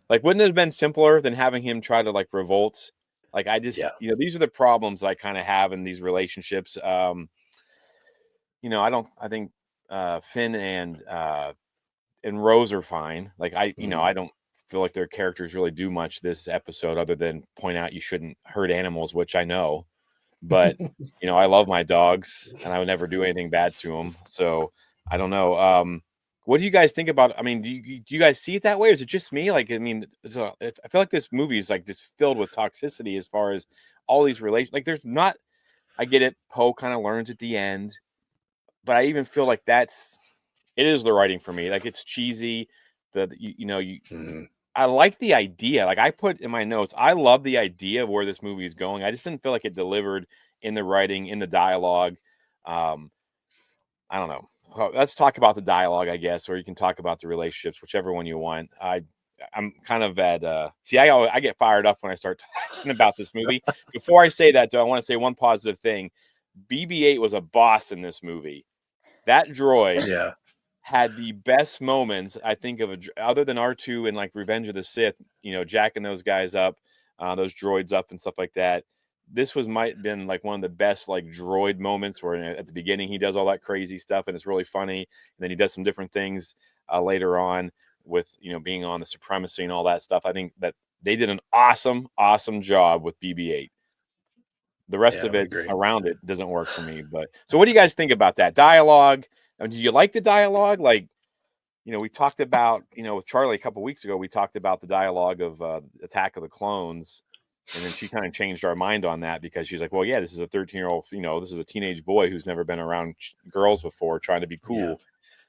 Like, wouldn't it have been simpler than having him try to like revolt? Like, I just,
Yeah.
these are the problems I kind of have in these relationships. I think Finn and Rose are fine. Like, I don't feel like their characters really do much this episode other than point out you shouldn't hurt animals, which I know. But I love my dogs and I would never do anything bad to them. So I don't know. What do you guys think about? I mean, do you guys see it that way, or is it just me? Like, I mean, I feel like this movie is like just filled with toxicity as far as all these relations. Like, there's not. I get it. Poe kind of learns at the end, but I even feel like it is the writing for me. Like, it's cheesy. I like the idea. Like, I put in my notes, I love the idea of where this movie is going. I just didn't feel like it delivered in the writing, in the dialogue. I don't know. Let's talk about the dialogue, I guess, or you can talk about the relationships, whichever one you want. I'm kind of at see, I get fired up when I start talking about this movie. Before I say that, though, I want to say one positive thing. BB-8 was a boss in this movie. That droid
Yeah.
had the best moments, I think, other than R2 and like Revenge of the Sith, jacking those guys up, those droids up and stuff like that. This might been like one of the best like droid moments where at the beginning he does all that crazy stuff and it's really funny, and then he does some different things later on with being on the supremacy and all that stuff. I think that they did an awesome job with BB-8. The rest of it around it doesn't work for me. But so what do you guys think about that dialogue? Do you like the dialogue? Like, we talked about, with Charlie a couple weeks ago, we talked about the dialogue of Attack of the Clones. And then she kind of changed our mind on that because she's like, well, yeah, this is a 13-year-old, this is a teenage boy who's never been around girls before trying to be cool. Yeah.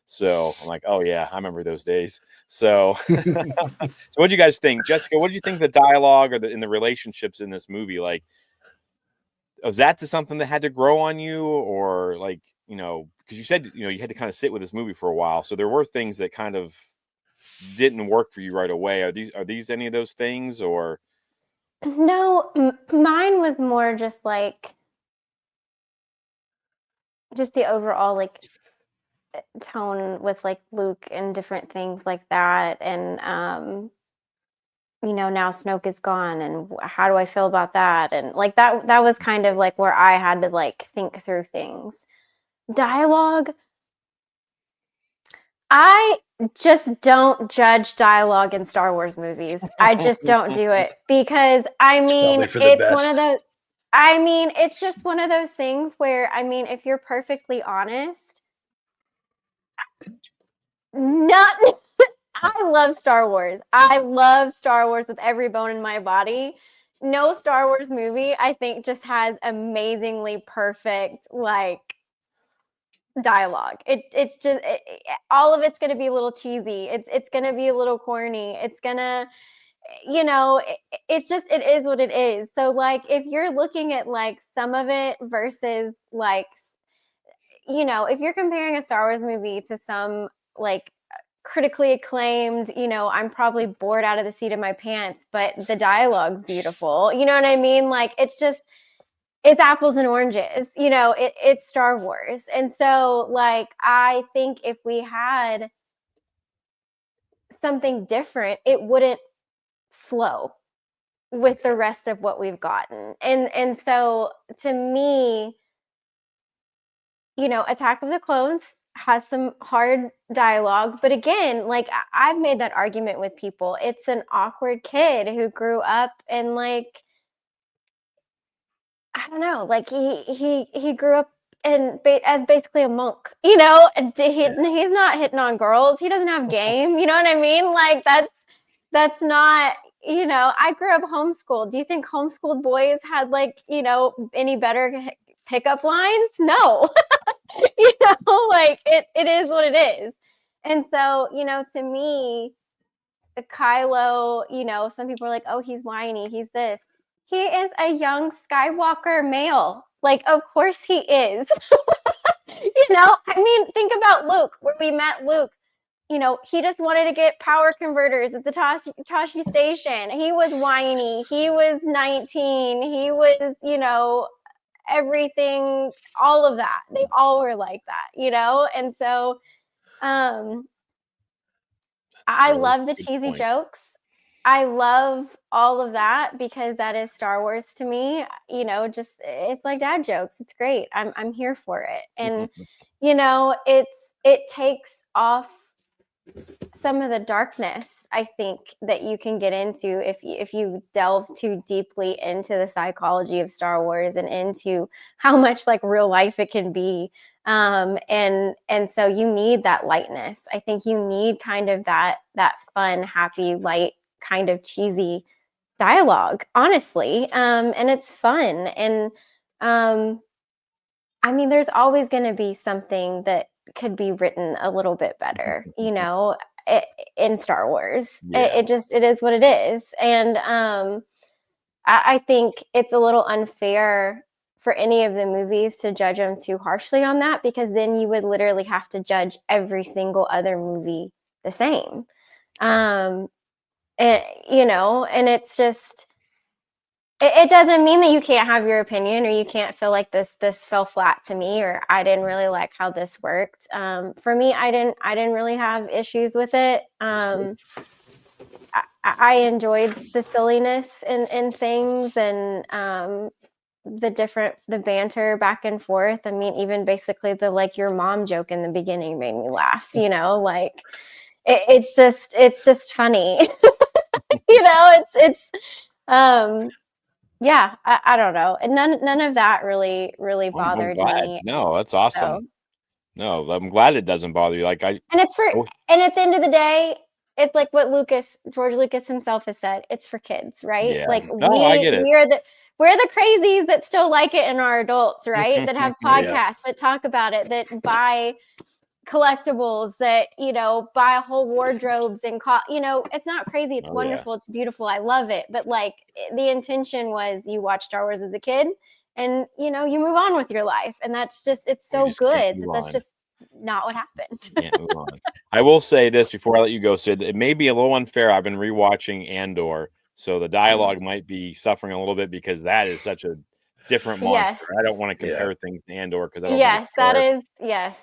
So I'm like, oh, yeah, I remember those days. So what do you guys think? Jessica, what do you think the dialogue or in the relationships in this movie? Like, was that something that had to grow on you, or like, because you said, you had to kind of sit with this movie for a while. So there were things that kind of didn't work for you right away. Are these any of those things, or?
No, mine was more just like, just the overall like tone with like Luke and different things like that. And, now Snoke is gone and how do I feel about that? And like that was kind of like where I had to like think through things. Dialogue, I just don't judge dialogue in Star Wars movies. I just don't do it because I mean, it's one of those, it's just one of those things where, if you're perfectly honest, I love Star Wars. I love Star Wars with every bone in my body. No Star Wars movie, I think, just has amazingly perfect, like, dialogue. It's just all of it's going to be a little cheesy. It's going to be a little corny. It's going to, it's just, it is what it is. So, like, if you're looking at, like, some of it versus, like, if you're comparing a Star Wars movie to some, like, critically acclaimed, I'm probably bored out of the seat of my pants, but the dialogue's beautiful. You know what I mean? Like, it's apples and oranges, it's Star Wars. And so, like, I think if we had something different, it wouldn't flow. with the rest of what we've gotten. And so to me, Attack of the Clones has some hard dialogue, but again, like I've made that argument with people. It's an awkward kid who grew up and like I don't know, like he grew up and as basically a monk, and he's not hitting on girls. He doesn't have game. You know what I mean? Like that's not. I grew up homeschooled. Do you think homeschooled boys had like any better pickup lines? No. Like it is what it is. And so to me, Kylo, some people are like, oh, he's whiny, he's this. He is a young Skywalker male. Like, of course he is. I mean, think about Luke, where we met Luke. He just wanted to get power converters at the Tashi station. He was whiny. He was 19. He was, everything, all of that. They all were like that, And so I love the cheesy jokes. I love all of that because that is Star Wars to me. Just it's like dad jokes. It's great. I'm here for it. And it takes off some of the darkness, I think, that you can get into if you delve too deeply into the psychology of Star Wars and into how much like real life it can be. And so you need that lightness. I think you need kind of that fun, happy, light, kind of cheesy dialogue, honestly. And it's fun. And I mean, there's always going to be something that could be written a little bit better, in Star Wars. It is what it is. And I think it's a little unfair for any of the movies to judge them too harshly on that, because then you would literally have to judge every single other movie the same. And it's just, it doesn't mean that you can't have your opinion or you can't feel like this fell flat to me, or I didn't really like how this worked. For me, I didn't really have issues with it. I enjoyed the silliness in things and the banter back and forth. I mean, even basically the like your mom joke in the beginning made me laugh, like it's just funny. It's yeah, I don't know. And none of that really bothered me.
No, that's awesome.
So.
No, I'm glad it doesn't bother you. Like
And it's and at the end of the day, it's like what George Lucas himself has said. It's for kids, right?
Yeah.
Like
No, I get it.
we're the crazies that still like it in our adults, right? That have podcasts that talk about it, that buy collectibles, that buy whole wardrobes and it's not crazy, it's wonderful, it's beautiful, I love it, but like the intention was you watch Star Wars as a kid and you move on with your life, and that's just it's so good that's just not what happened.
Move on. I will say this before I let you go, Sid. It may be a little unfair. I've been rewatching Andor, so the dialogue might be suffering a little bit because that is such a different monster.
Yes.
I don't want to compare things to Andor because I don't.
Yes, that is yes,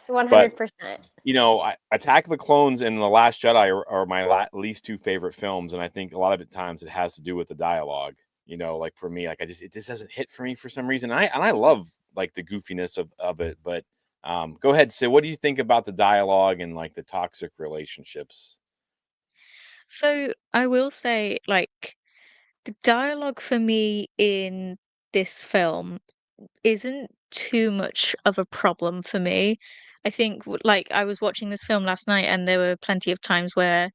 100%.
Attack of the Clones and The Last Jedi are my least two favorite films, and I think a lot of times it has to do with the dialogue. Like for me, like it just doesn't hit for me for some reason. I love like the goofiness of it, but go ahead, Sid. What do you think about the dialogue and like the toxic relationships?
So I will say, like, the dialogue for me in this film isn't too much of a problem for me. I think, like, I was watching this film last night, and there were plenty of times where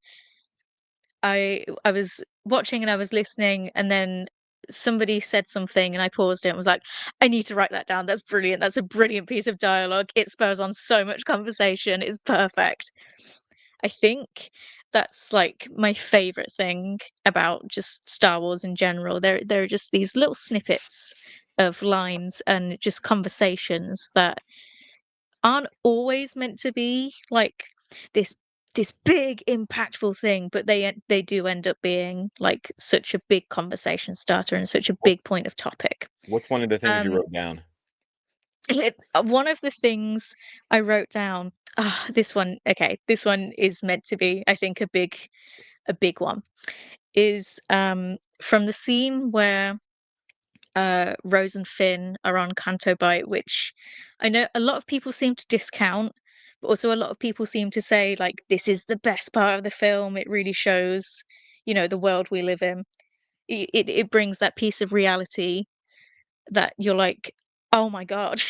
I was watching and I was listening, and then somebody said something, and I paused it and was like, "I need to write that down. That's brilliant. That's a brilliant piece of dialogue. It spurs on so much conversation. It's perfect." I think that's like my favorite thing about just Star Wars in general. There are just these little snippets of lines and just conversations that aren't always meant to be like this big impactful thing, but they do end up being like such a big conversation starter and such a big point of topic.
What's one of the things you wrote down?
One of the things I wrote down, this one is meant to be, I think, a big one. is from the scene where Rose and Finn are on Canto Bight, which I know a lot of people seem to discount, but also a lot of people seem to say like this is the best part of the film. It really shows, the world we live in. It brings that piece of reality that you're like, oh my god,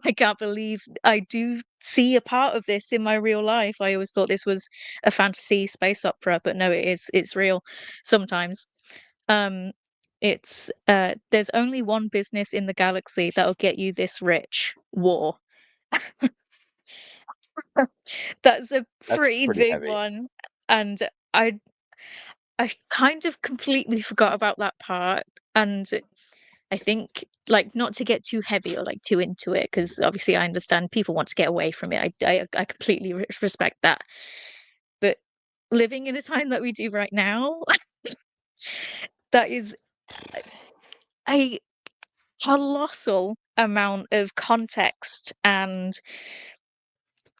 I can't believe I do see a part of this in my real life. I always thought this was a fantasy space opera, but no, it's real sometimes. Um, it's there's only one business in the galaxy that'll get you this rich: war. That's a
That's
pretty
pretty
big
heavy.
one, and I I kind of completely forgot about that part, and I think, like, not to get too heavy or like too into it, because obviously I understand people want to get away from it. I completely respect that. But living in a time that we do right now, that is a colossal amount of context and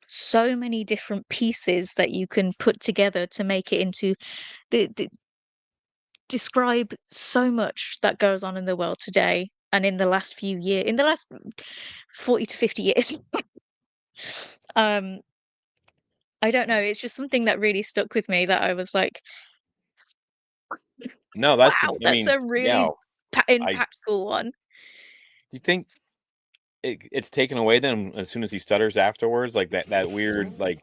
so many different pieces that you can put together to make it into the describe so much that goes on in the world today and in the last few years, in the last 40 to 50 years. um I don't know, it's just something that really stuck with me, that I was like,
No,
wow,
I
that's
mean,
a really
yeah. I
impactful one.
You think it's taken away then as soon as he stutters afterwards, like that weird like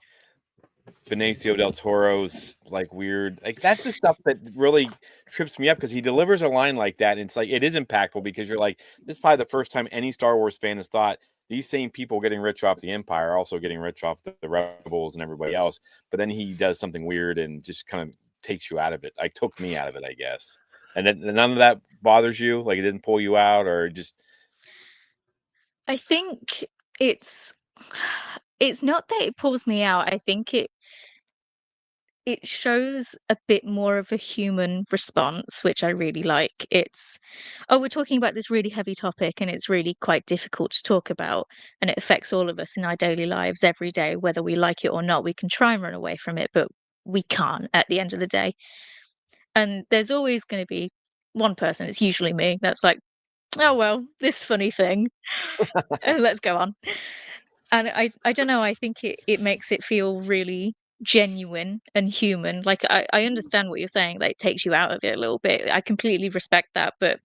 Benicio del Toro's like weird like that's the stuff that really trips me up because he delivers a line like that and it's like it is impactful because you're like this is probably the first time any Star Wars fan has thought these same people getting rich off the Empire are also getting rich off the rebels and everybody else, but then he does something weird and just kind of takes you out of it. Like took me out of it, I guess. And then none of that bothers you, like it didn't pull you out or just
I think it's it's not that it pulls me out. I think it shows a bit more of a human response, which I really like. It's, oh, we're talking about this really heavy topic and it's really quite difficult to talk about, and it affects all of us in our daily lives every day, whether we like it or not. We can try and run away from it, but we can't at the end of the day. And there's always going to be one person, it's usually me, that's like, oh, well, this funny thing, let's go on. And I don't know, I think it makes it feel really genuine and human. Like, I understand what you're saying, like, it takes you out of it a little bit. I completely respect that, but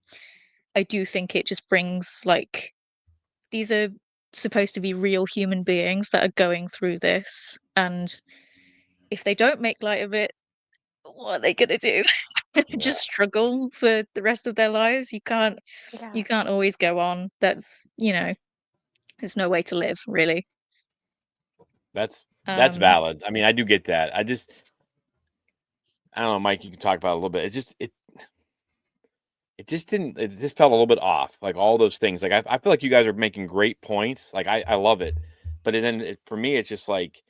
I do think it just brings, like, these are supposed to be real human beings that are going through this, and if they don't make light of it, what are they gonna do?
yeah.
Just struggle for the rest of their lives? You
Yeah.
can't always go on. That's, there's no way to live, really.
That's
Um
valid. I mean, I do get that. I don't know, Mike, you can talk about it a little bit. It just didn't it just felt a little bit off, like, all those things, like, I feel like you guys are making great points, like, I love it, but then for me, it's just like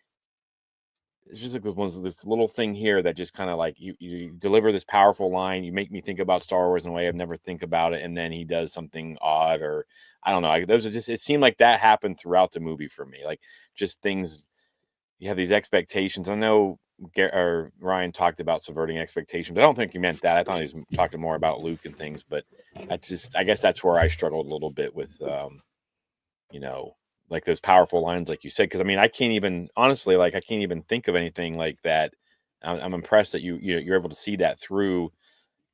it's just like this little thing here that just kinda, like, you deliver this powerful line, you make me think about Star Wars in a way I've never think about it, and then he does something odd or I don't know, those are just it seemed like that happened throughout the movie for me, like, just things you have these expectations. I know or Ryan talked about subverting expectations, but I don't think he meant that. I thought he was talking more about Luke and things, but I guess that's where I struggled a little bit with, you know, like those powerful lines, like you said, because I mean, I can't even honestly, like, I can't even think of anything like that. I'm impressed that you're able to see that through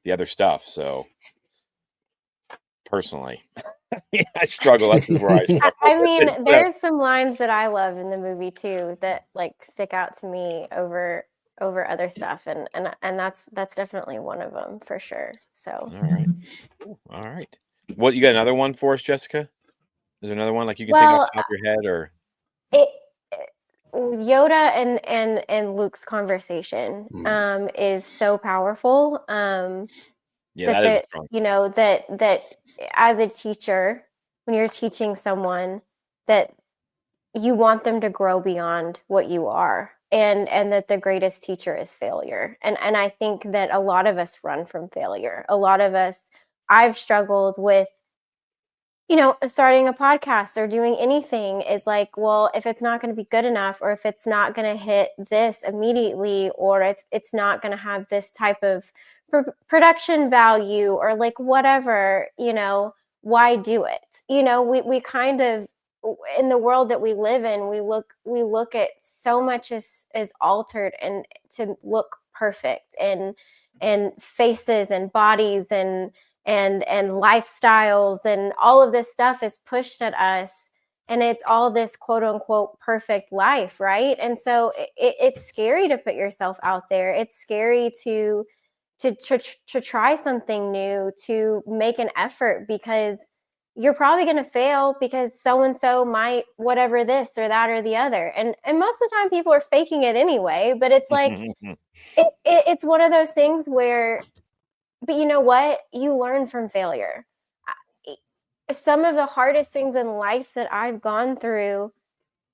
the other stuff. So personally, I struggle. That's just where I struggle
I
with it.
mean,
So,
there's some lines that I love in the movie too that like stick out to me over other stuff, and that's definitely one of them for sure. So,
all right, cool. All right. What you got? Another one for us, Jessica? Is there another one like you can think off
well,
the top of your head or
it Yoda and Luke's conversation is so powerful.
yeah,
That
that is a
the
strong
that as a teacher, when you're teaching someone, that you want them to grow beyond what you are, and that the greatest teacher is failure. And I think that a lot of us run from failure. A lot of us, I've struggled with starting a podcast or doing anything is like, well, if it's not going to be good enough, or if it's not going to hit this immediately, or it's not going to have this type of production value, or like whatever, why do it? We kind of, in the world that we live in, we look at so much as altered and to look perfect, and faces and bodies and lifestyles, and all of this stuff is pushed at us, and it's all this quote unquote perfect life, right? And so it's scary to put yourself out there. It's scary to try something new, to make an effort, because you're probably going to fail, because so and so might whatever this or that or the other, and most of the time people are faking it anyway. But it's like it's one of those things where, but you know what? You learn from failure. Some of the hardest things in life that I've gone through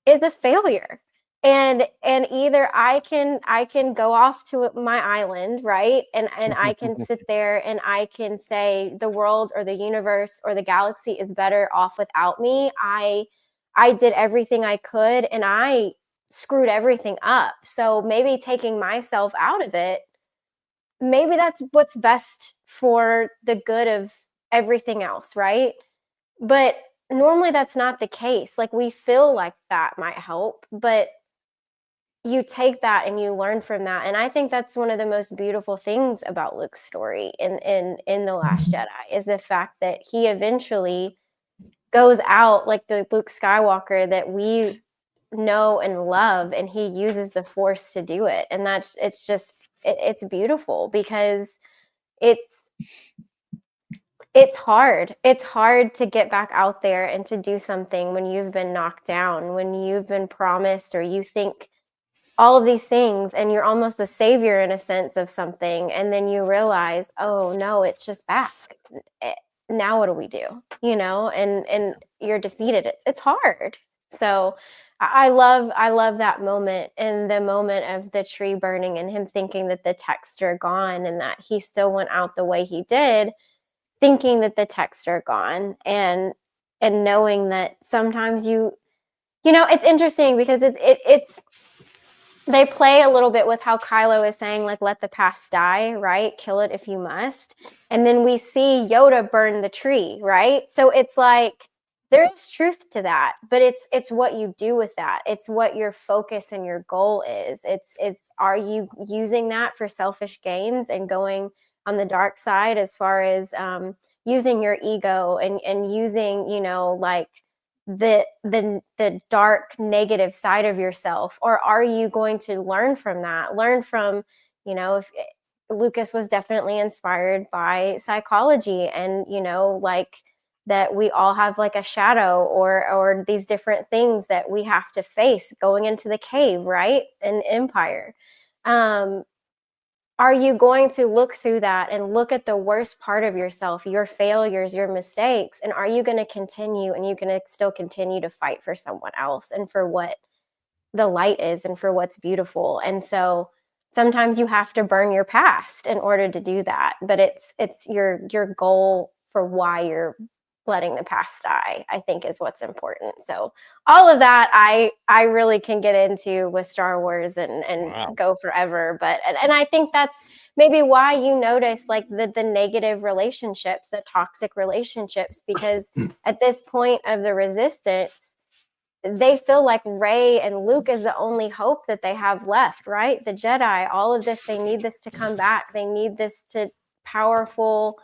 is a failure. And either I can go off to my island, right? And I can sit there and I can say the world or the universe or the galaxy is better off without me. I did everything I could, and I screwed everything up. So maybe taking myself out of it, maybe that's what's best for the good of everything else, right? But normally that's not the case. Like, we feel like that might help, but you take that and you learn from that. And I think that's one of the most beautiful things about Luke's story in The Last Jedi, is the fact that he eventually goes out like the Luke Skywalker that we know and love, and he uses the Force to do it. And it's beautiful, because it's hard. It's hard to get back out there and to do something when you've been knocked down, when you've been promised, or you think all of these things, and you're almost a savior in a sense of something, and then you realize, oh no, it's just back. Now what do we do? And you're defeated. It's hard. So I love that moment, and the moment of the tree burning, and him thinking that the texts are gone, and that he still went out the way he did, thinking that the texts are gone, and knowing that sometimes it's interesting, because it's they play a little bit with how Kylo is saying, like, let the past die, right? Kill it if you must. And then we see Yoda burn the tree, right? So it's like, there is truth to that, but it's what you do with that. It's what your focus and your goal is. It's are you using that for selfish gains and going on the dark side, as far as using your ego and using, like, the dark negative side of yourself? Or are you going to learn from that, learn from, if Lucas was definitely inspired by psychology, and like, that we all have like a shadow, or these different things that we have to face going into the cave, right? In Empire. Are you going to look through that and look at the worst part of yourself, your failures, your mistakes? And are you going to continue, and you going to still continue to fight for someone else, and for what the light is, and for what's beautiful? And so sometimes you have to burn your past in order to do that. But it's your goal for why you're letting the past die, I think, is what's important. So all of that I really can get into with Star Wars, and
Wow.
go forever. But and I think that's maybe why you notice, like, the negative relationships, the toxic relationships, because at this point of the Resistance, they feel like Rey and Luke is the only hope that they have left, right? The Jedi, all of this, they need this to come back. They need this to powerful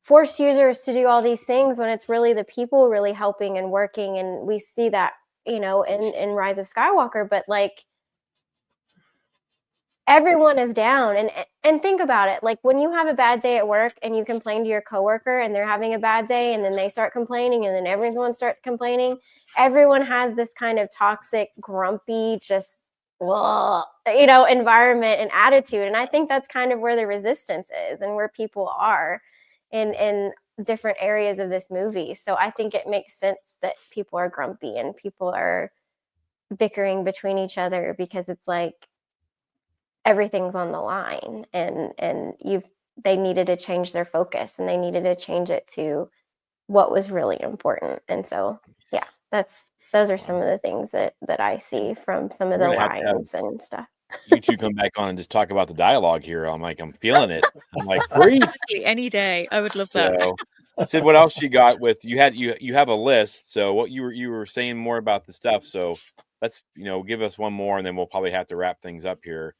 Force users to do all these things, when it's really the people really helping and working. And we see that, in Rise of Skywalker. But like, everyone is down, and think about it. Like, when you have a bad day at work and you complain to your coworker, and they're having a bad day, and then they start complaining, and then everyone starts complaining, everyone has this kind of toxic, grumpy, just environment and attitude. And I think that's kind of where the Resistance is, and where people are in different areas of this movie. So I think it makes sense that people are grumpy and people are bickering between each other, because it's like everything's on the line, and they needed to change their focus, and they needed to change it to what was really important. And so, yeah, those are some of the things that I see from some of
We're
the
gonna have to have
lines and stuff.
you two come back on and just talk about the dialogue here. I'm feeling it. I'm like, preach.
Honestly, any day, I would love that.
So, Sid, what else you got with you have a list. So what you were saying more about the stuff. So let's give us one more, and then we'll probably have to wrap things up here.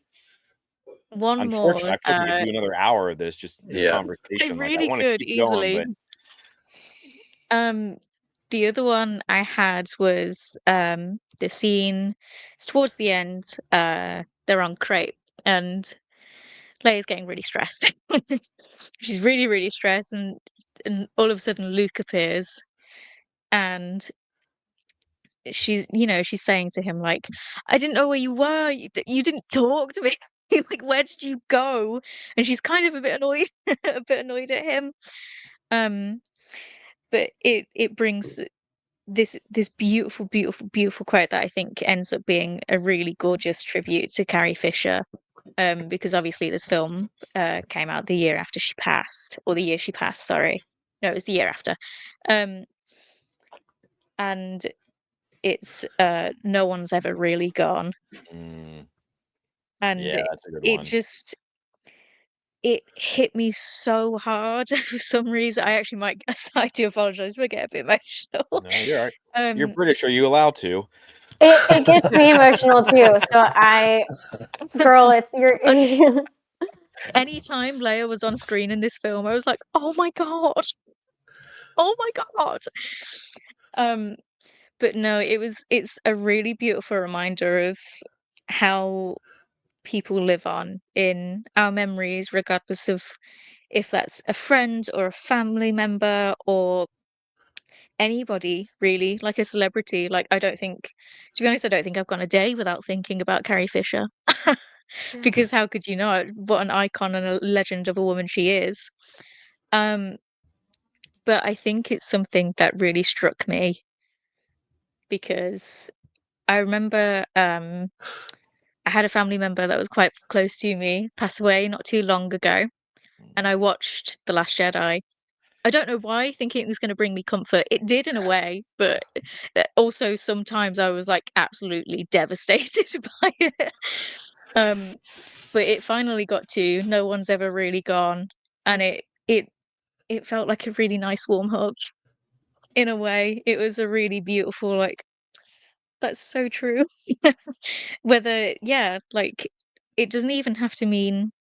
One
Unfortunately,
more.
I feel like we could do another hour of this
Yeah.
I
conversation. Like I
really
want to
could
keep going,
easily.
but
The other one I had was the scene. It's towards the end. They're on Crate, and Leia's getting really stressed. She's really, really stressed, and all of a sudden Luke appears, and she's saying to him like, "I didn't know where you were. You didn't talk to me. Like, where did you go?" And she's kind of a bit annoyed, a bit annoyed at him. Um, but it brings this beautiful, beautiful, beautiful quote that I think ends up being a really gorgeous tribute to Carrie Fisher. Because obviously this film came out the year after she passed, or the year she passed, sorry. No, it was the year after. Um, and it's No One's Ever Really Gone. And
yeah, that's a good
it
one.
just it hit me so hard for some reason. I do apologize if I get a bit emotional.
No, you're all right. You're
Um,
British. Are you allowed to?
It gets me emotional too. So girl, it's your.
anytime Leia was on screen in this film, I was like, "Oh my god, oh my god!" Um, but no, it's a really beautiful reminder of how people live on in our memories, regardless of if that's a friend or a family member or anybody really, like a celebrity. Like, to be honest, I don't think I've gone a day without thinking about Carrie Fisher.
Yeah.
Because how could you not? What an icon and a legend of a woman she is. Um, but I think it's something that really struck me because I remember I had a family member that was quite close to me pass away not too long ago, and I watched The Last Jedi. I don't know why, thinking it was going to bring me comfort. It did in a way, but also sometimes I was like absolutely devastated by it. Um, but it finally got to No One's Ever Really Gone, and it felt like a really nice warm hug in a way. It was a really beautiful, like, that's so true. Whether, yeah, like, it doesn't even have to mean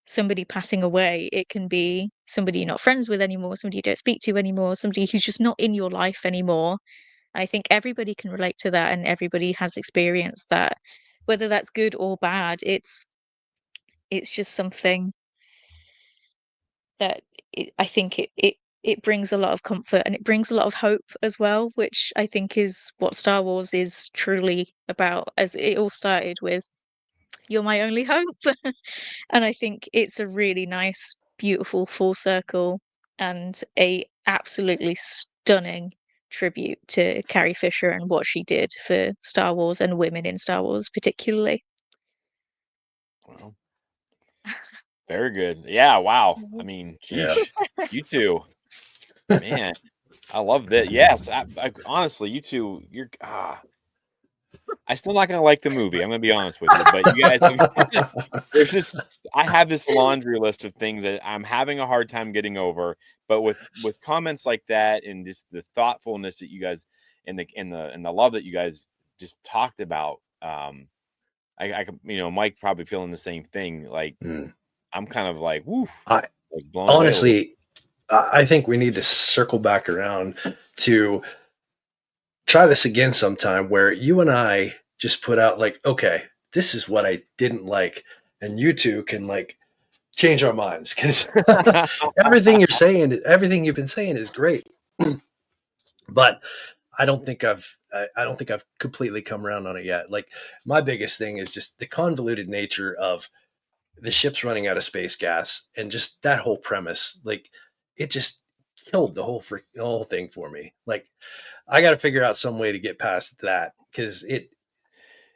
somebody passing away. It can be somebody you're not friends with anymore, somebody you don't speak to anymore, somebody who's just not in your life anymore. I think everybody can relate to that, and everybody has experienced that. Whether that's good or bad, it's just something that I think it brings a lot of comfort, and it brings a lot of hope as well, which I think is what Star Wars is truly about, as it all started with "You're my only hope." And I think it's a really nice, beautiful full circle and a absolutely stunning tribute to Carrie Fisher and what she did for Star Wars and women in Star Wars particularly.
Well, very good. Yeah. Wow. I
Mhm.
mean,
Yeah.
sheesh. You two, man. I love that. Yes. I honestly, you two, I still not gonna like the movie. I'm gonna be honest with you, but you guys, there's just I have this laundry list of things that I'm having a hard time getting over. But with comments like that and just the thoughtfulness that you guys and the love that you guys just talked about, I can Mike probably feeling the same thing. Like
Mm.
I'm kind of like woof,
I
like blown away a little.
honestly, I think we need to circle back around to try this again sometime where you and I just put out like, okay, this is what I didn't like, and you two can like change our minds because everything you're saying, everything you've been saying is great, but I don't think I've completely come around on it yet. Like my biggest thing is just the convoluted nature of the ship's running out of space gas and just that whole premise. Like it just killed the whole thing for me. Like I got to figure out some way to get past that because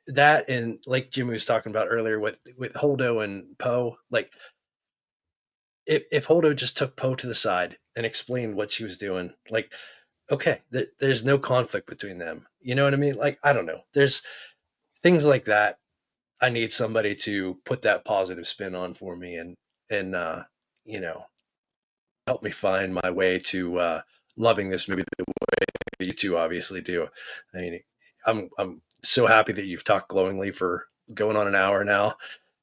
that and like Jimmy was talking about earlier with Holdo and Poe, like if Holdo just took Poe to the side and explained what she was doing, like, okay, there's no conflict between them. You know what I mean? Like, I don't know. There's things like that. I need somebody to put that positive spin on for me and you know, help me find my way to loving this movie the way that you two obviously do. I mean, I'm so happy that you've talked glowingly for going on an hour now,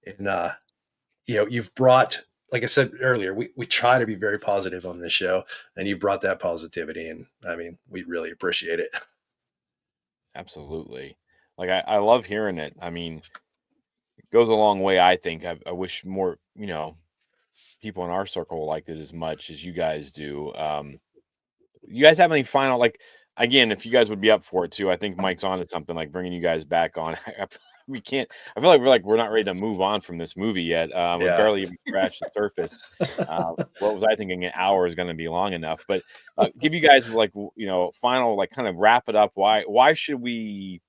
and you've brought, like I said earlier, we try to be very positive on this show, and you've brought that positivity, and I mean, we really appreciate it.
Absolutely. Like I love hearing it. I mean, it goes a long way. I think I wish more, people in our circle liked it as much as you guys do. You guys have any final, like, again, if you guys would be up for it too, I think Mike's on to something, like bringing you guys back on. We can't, I feel like we're not ready to move on from this movie yet. We
Yeah.
barely even scratched the surface. What was I thinking? An hour is going to be long enough, but give you guys like, final, like, kind of wrap it up. Why should we?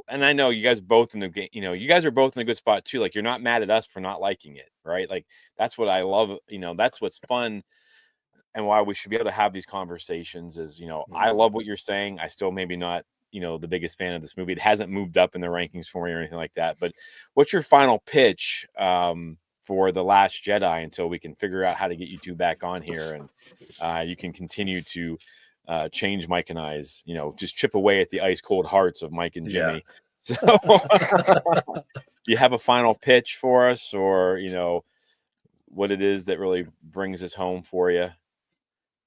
And I know you guys both in the game, you guys are both in a good spot too. Like, you're not mad at us for not liking it, right? Like, that's what I love. That's what's fun, and why we should be able to have these conversations is, I love what you're saying. I still maybe not, the biggest fan of this movie. It hasn't moved up in the rankings for me or anything like that. But what's your final pitch for The Last Jedi until we can figure out how to get you two back on here, and you can continue to change Mike and I's, just chip away at the ice cold hearts of Mike and Jimmy. So do you have a final pitch for us, or, what it is that really brings us home for you?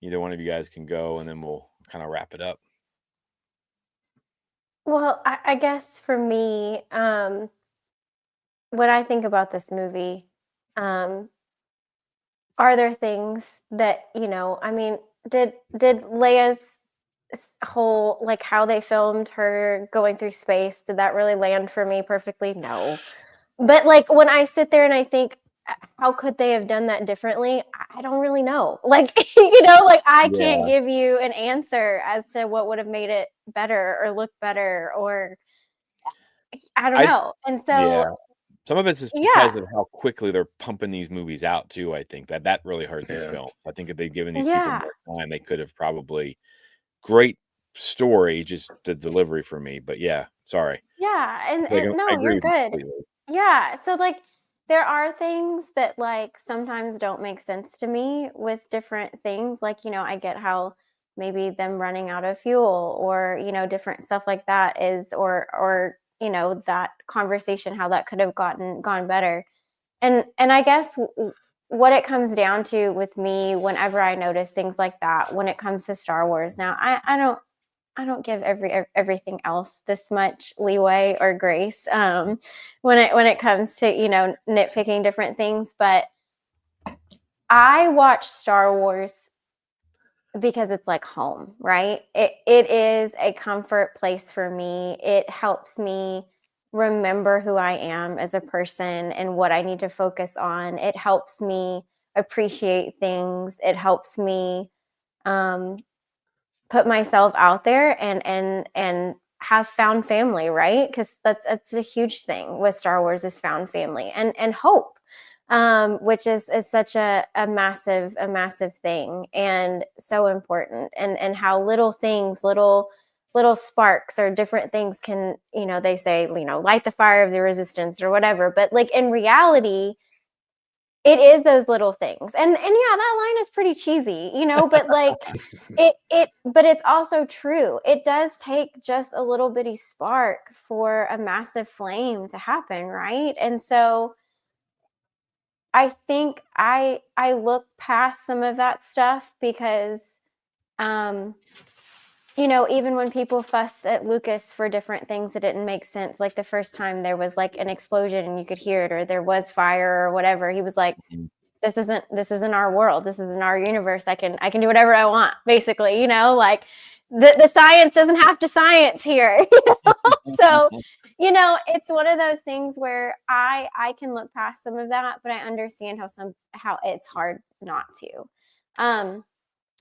Either one of you guys can go, and then we'll kind of wrap it up.
Well, I guess for me, when I think about this movie, are there things that, I mean, did Leia's whole, like, how they filmed her going through space, did that really land for me perfectly? No. But like, when I sit there and I think, how could they have done that differently? I don't really know. Like, like, I can't give you an answer as to what would have made it better or look better, or I don't know. And so,
some of it's just because of how quickly they're pumping these movies out too. I think that really hurt these films. I think if they'd given these people more time, they could have probably, great story, just the delivery for me. But sorry.
And
Like,
no,
I agree
you're
with you
good.
completely.
Yeah. So, like, there are things that, like, sometimes don't make sense to me with different things. Like, I get how maybe them running out of fuel, or, different stuff like that is, or, that conversation, how that could have gone better. And I guess what it comes down to with me, whenever I notice things like that, when it comes to Star Wars, now I don't give everything else this much leeway or grace, when it comes to, nitpicking different things. But I watch Star Wars because it's like home, right? It is a comfort place for me. It helps me remember who I am as a person and what I need to focus on. It helps me appreciate things. It helps me put myself out there and have found family, right? Because that's a huge thing with Star Wars, is found family and hope, which is such a massive thing, and so important. And how little things, little sparks or different things can, they say, light the fire of the resistance or whatever. But like, in reality, it is those little things. And yeah, that line is pretty cheesy, but like, but it's also true. It does take just a little bitty spark for a massive flame to happen, right? And so I think I look past some of that stuff because, even when people fuss at Lucas for different things that didn't make sense, like the first time there was like an explosion and you could hear it, or there was fire or whatever, he was like, this isn't our world. This isn't our universe. I can do whatever I want, basically, like the science doesn't have to science here. So, it's one of those things where I can look past some of that, but I understand how it's hard not to.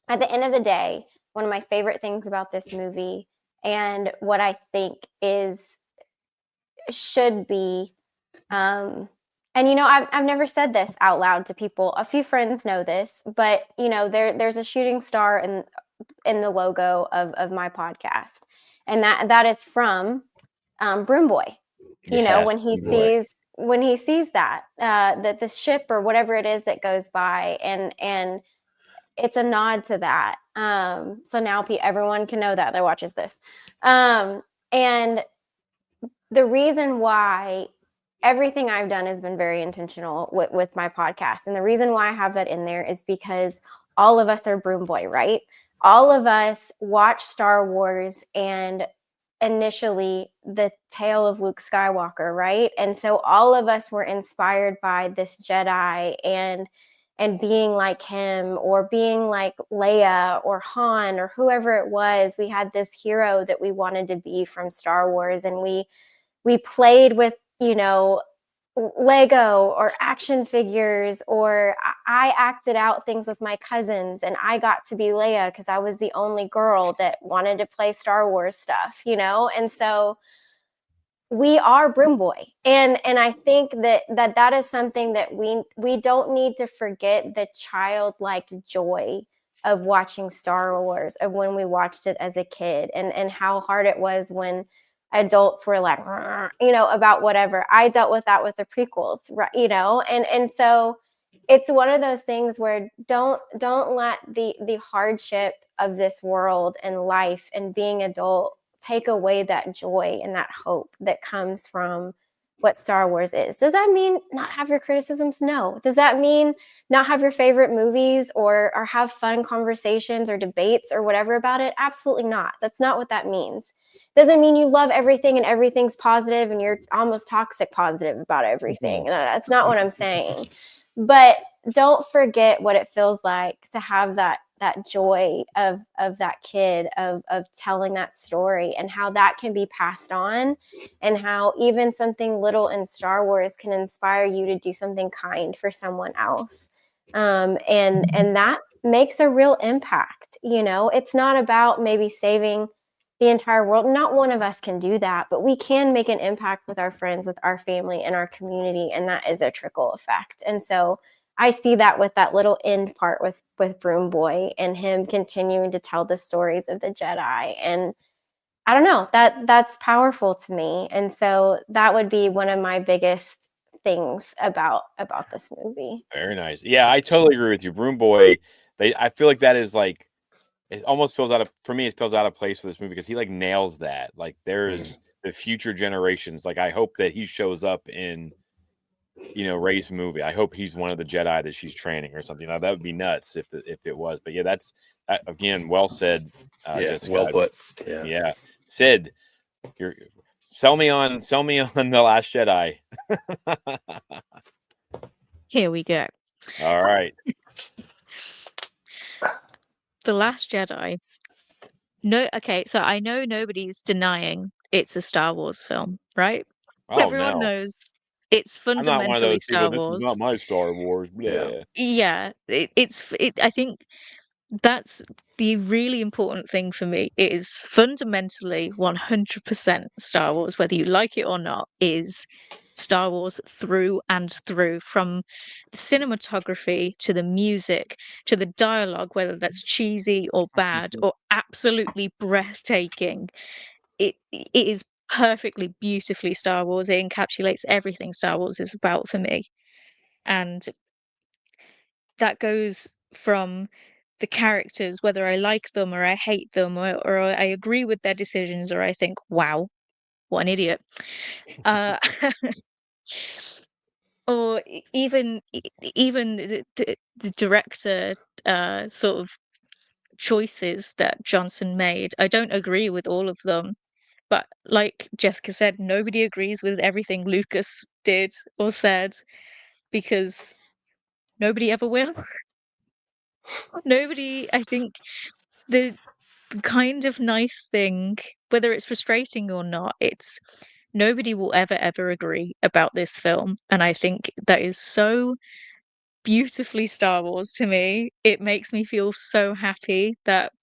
At the end of the day, one of my favorite things about this movie, and what I think should be And I've never said this out loud to people. A few friends know this, but there's a shooting star in the logo of my podcast, and that is from Broom Boy.
Yes,
When he sees that the ship or whatever it is that goes by, and it's a nod to that. So now everyone can know that watches this, and the reason why everything I've done has been very intentional with my podcast. And the reason why I have that in there is because all of us are Broom Boy, right? All of us watch Star Wars and initially the tale of Luke Skywalker, right? And so all of us were inspired by this Jedi and being like him, or being like Leia or Han or whoever it was. We had this hero that we wanted to be from Star Wars, and we played with, Lego or action figures, or I acted out things with my cousins, and I got to be Leia because I was the only girl that wanted to play Star Wars stuff, and so we are Broom Boy, and I think that is something that we don't need to forget, the childlike joy of watching Star Wars, of when we watched it as a kid, and how hard it was when adults were like, about whatever. I dealt with that with the prequels, right? And so it's one of those things where don't let the hardship of this world and life and being adult take away that joy and that hope that comes from what Star Wars is. Does that mean not have your criticisms? No. Does that mean not have your favorite movies or have fun conversations or debates or whatever about it? Absolutely not. That's not what that means. Doesn't mean you love everything and everything's positive and you're almost toxic positive about everything. That's not what I'm saying. But don't forget what it feels like to have that joy of that kid, of telling that story, and how that can be passed on, and how even something little in Star Wars can inspire you to do something kind for someone else. And that makes a real impact. It's not about maybe saving the entire world. Not one of us can do that, but we can make an impact with our friends, with our family, and our community, and that is a trickle effect. And so I see that with that little end part with Broom Boy, and him continuing to tell the stories of the Jedi. And I don't know, that's powerful to me. And so that would be one of my biggest things about this movie.
Very nice. Yeah, I totally agree with you. Broom Boy, I feel like that is like, it almost feels out of, for me, it feels out of place for this movie, because he like nails that. Like there's the future generations. Like I hope that he shows up in, Rey's movie. I hope he's one of the Jedi that she's training or something. That would be nuts if it was. But yeah, that's again, well said. Jessica.
well put.
Yeah. Sid, sell me on The Last Jedi.
Here we go.
All right.
The Last Jedi. No, okay, so I know nobody's denying it's a Star Wars film, right?
Oh,
Everyone
no.
knows it's
I'm not one of
fundamentally
those people.
Star
This is
Wars.
not my Star Wars.
Yeah.
Yeah, I think that's the really important thing for me. It is fundamentally 100% Star Wars, whether you like it or not, is Star Wars through and through, from the cinematography to the music to the dialogue, whether that's cheesy or bad or absolutely breathtaking. It is perfectly, beautifully Star Wars. It encapsulates everything Star Wars is about for me. And that goes from the characters, whether I like them or I hate them, or I agree with their decisions, or I think, wow, what an idiot. Uh, or even the director sort of choices that Johnson made. I don't agree with all of them, but like Jessica said, nobody agrees with everything Lucas did or said, because nobody ever will. Nobody, I think, the kind of nice thing, whether it's frustrating or not, it's nobody will ever agree about this film. And I think that is so beautifully Star Wars to me. It makes me feel so happy that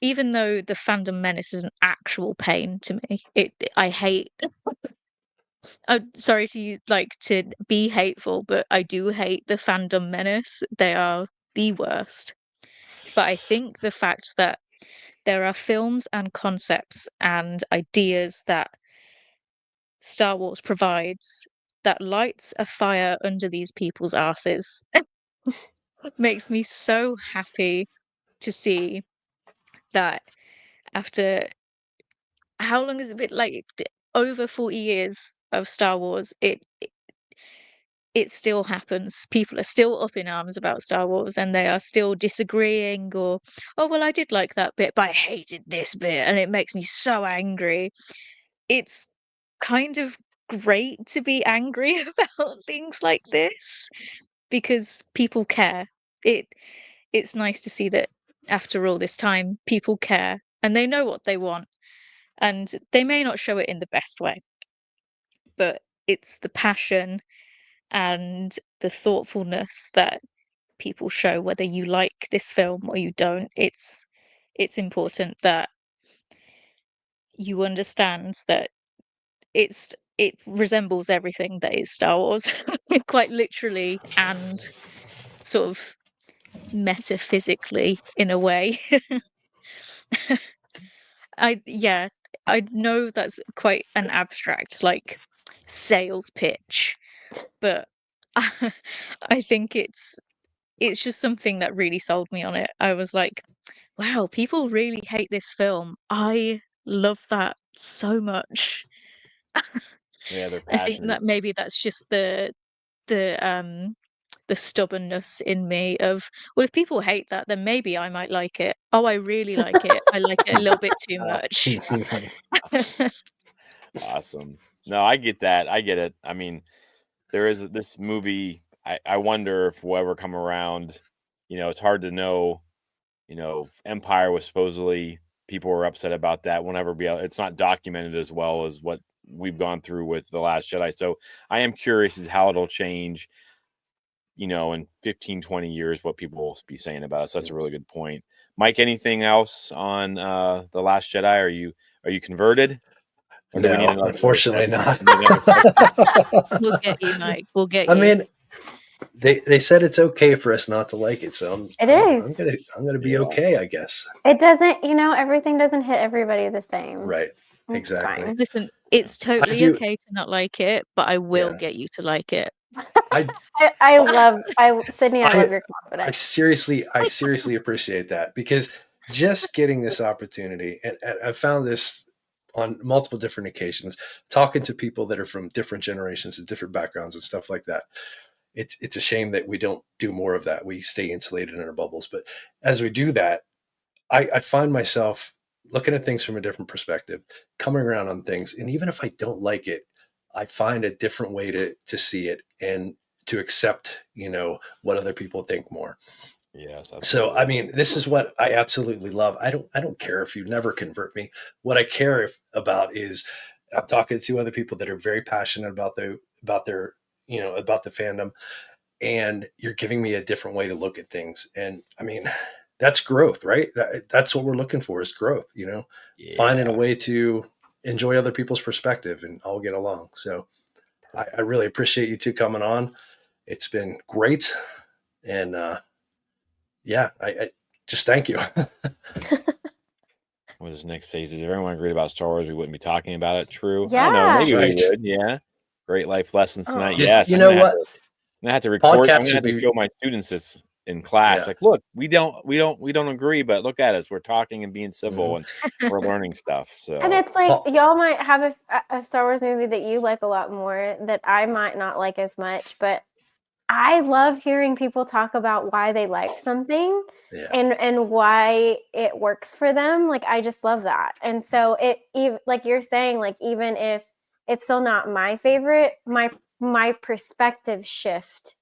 even though the fandom menace is an actual pain to me, I hate sorry to be hateful, but I do hate the fandom menace. They are the worst. But I think the fact that there are films and concepts and ideas that Star Wars provides that lights a fire under these people's asses makes me so happy to see that after how long has it been? Like over 40 years of Star Wars, it still happens. People are still up in arms about Star Wars and they are still disagreeing or, oh, well, I did like that bit, but I hated this bit and it makes me so angry. It's kind of great to be angry about things like this because people care. It's nice to see that after all this time, people care and they know what they want. And they may not show it in the best way, but it's the passion and the thoughtfulness that people show whether you like this film or you don't. It's important that you understand that it resembles everything that is Star Wars, quite literally and sort of metaphysically in a way. I know that's quite an abstract like sales pitch, but I think it's just something that really sold me on it. I was like, wow, people really hate this film. I love that so much.
Yeah, they're
I think
passionate.
that maybe that's just the the stubbornness in me of, well, if people hate that, then maybe I might like it. Oh, I really like it. I like it a little bit too much.
Awesome. No, I get that. I get it. I mean, there is this movie. I wonder if we'll ever come around. It's hard to know. Empire was supposedly people were upset about that. We'll never be able. It's not documented as well as what we've gone through with The Last Jedi. So I am curious as how it'll change. In 15, 20 years, what people will be saying about it. So that's a really good point. Mike, anything else on The Last Jedi? Are you converted? Or do we need
No,
another
unfortunately
question?
not.
We'll get you, Mike. We'll get
I
you.
mean, they said it's okay for us not to like it, so
It
I'm
is.
gonna be
Yeah.
okay, I guess.
It doesn't, everything doesn't hit everybody the same.
Right.
It's
Exactly.
fine.
Listen, it's totally
do-
okay to not like it, but I will
Yeah.
get you to like it.
Sydney, I love your
I
confidence.
seriously appreciate that because just getting this opportunity, and I found this on multiple different occasions, talking to people that are from different generations and different backgrounds and stuff like that. It's a shame that we don't do more of that. We stay insulated in our bubbles. But as we do that, I find myself looking at things from a different perspective, coming around on things. And even if I don't like it, I find a different way to see it and to accept, what other people think more.
Yes,
So,
absolutely.
I mean, this is what I absolutely love. I don't care if you never convert me. What I care about is I'm talking to other people that are very passionate about their, about the fandom, and you're giving me a different way to look at things. And I mean, that's growth, right? That's what we're looking for is growth, finding a
Yeah.
way to enjoy other people's perspective and all get along. So I really appreciate you two coming on. It's been great. And I just thank you.
What does Nick say? Does everyone agree about Star Wars? We wouldn't be talking about it. True. I don't know.
Yeah.
Maybe
Right.
we would. Yeah. Great life lessons tonight.
Oh.
Yes.
You
I'm
know
gonna
what?
have to record. I'm
Podcasts
gonna have
would
to
be
show my students this in class.
Yeah.
Like, look, we don't agree, but look at us. We're talking and being civil, and we're learning stuff. So
And it's like
Paul-
y'all might have a Star Wars movie that you like a lot more that I might not like as much, but I love hearing people talk about why they like something
Yeah.
and why it works for them. Like I just love that. And so like you're saying, like even if it's still not my favorite, my perspective shift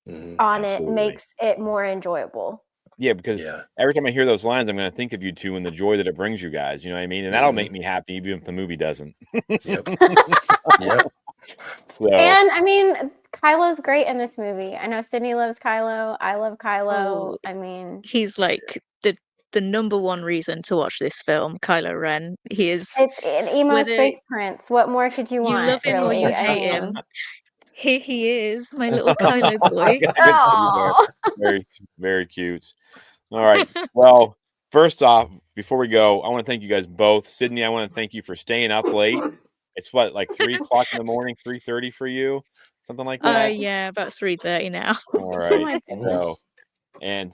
on
Absolutely.
it makes it more enjoyable.
Yeah, because every time I hear those lines, I'm going to think of you two and the joy that it brings you guys. You know what I mean? And that'll make me happy, even if the movie doesn't.
Yep. Yep.
So,
And I mean, Kylo's great in this movie. I know Sydney loves Kylo. I love Kylo.
Oh,
I mean,
he's like the the number one reason to watch this film, Kylo Ren. He is,
It's an emo
whether
space prince. What more could you
you
want?
love him or
really?
you
I
hate
mean,
him, here he is, my little Kylo boy.
I could see you there.
oh,
Very, very cute. All right. Well, first off, before we go, I want to thank you guys both. Sydney, I want to thank you for staying up late. It's what, like 3:00 in the morning, 3:30 for you, something like that.
Yeah, about 3:30 now.
All
oh
right.
my goodness.
So, and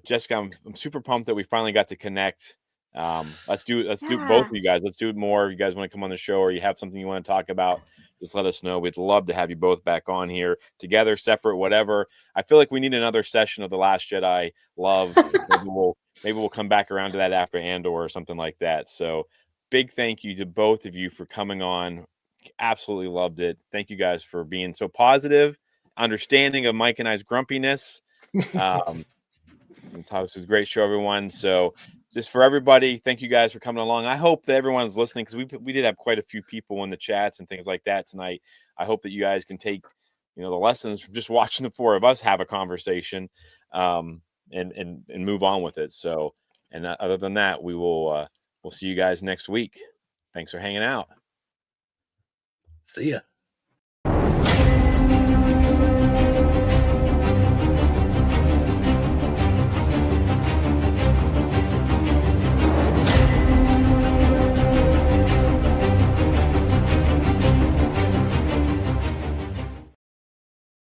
Jessica, I'm super pumped that we finally got to connect. Let's do both
Yeah.
of you guys. Let's do it more. If you guys want to come on the show or you have something you want to talk about, just let us know. We'd love to have you both back on here together, separate, whatever. I feel like we need another session of The Last Jedi. Love. Maybe we'll come back around to that after Andor or something like that. So big thank you to both of you for coming on. Absolutely loved it. Thank you guys for being so positive, understanding of Mike and I's grumpiness. This is a great show, everyone. So just for everybody, thank you guys for coming along. I hope that everyone's listening, because we did have quite a few people in the chats and things like that tonight. I hope that you guys can take, the lessons from just watching the four of us have a conversation, and move on with it. So, and other than that, we'll see you guys next week. Thanks for hanging out.
See ya.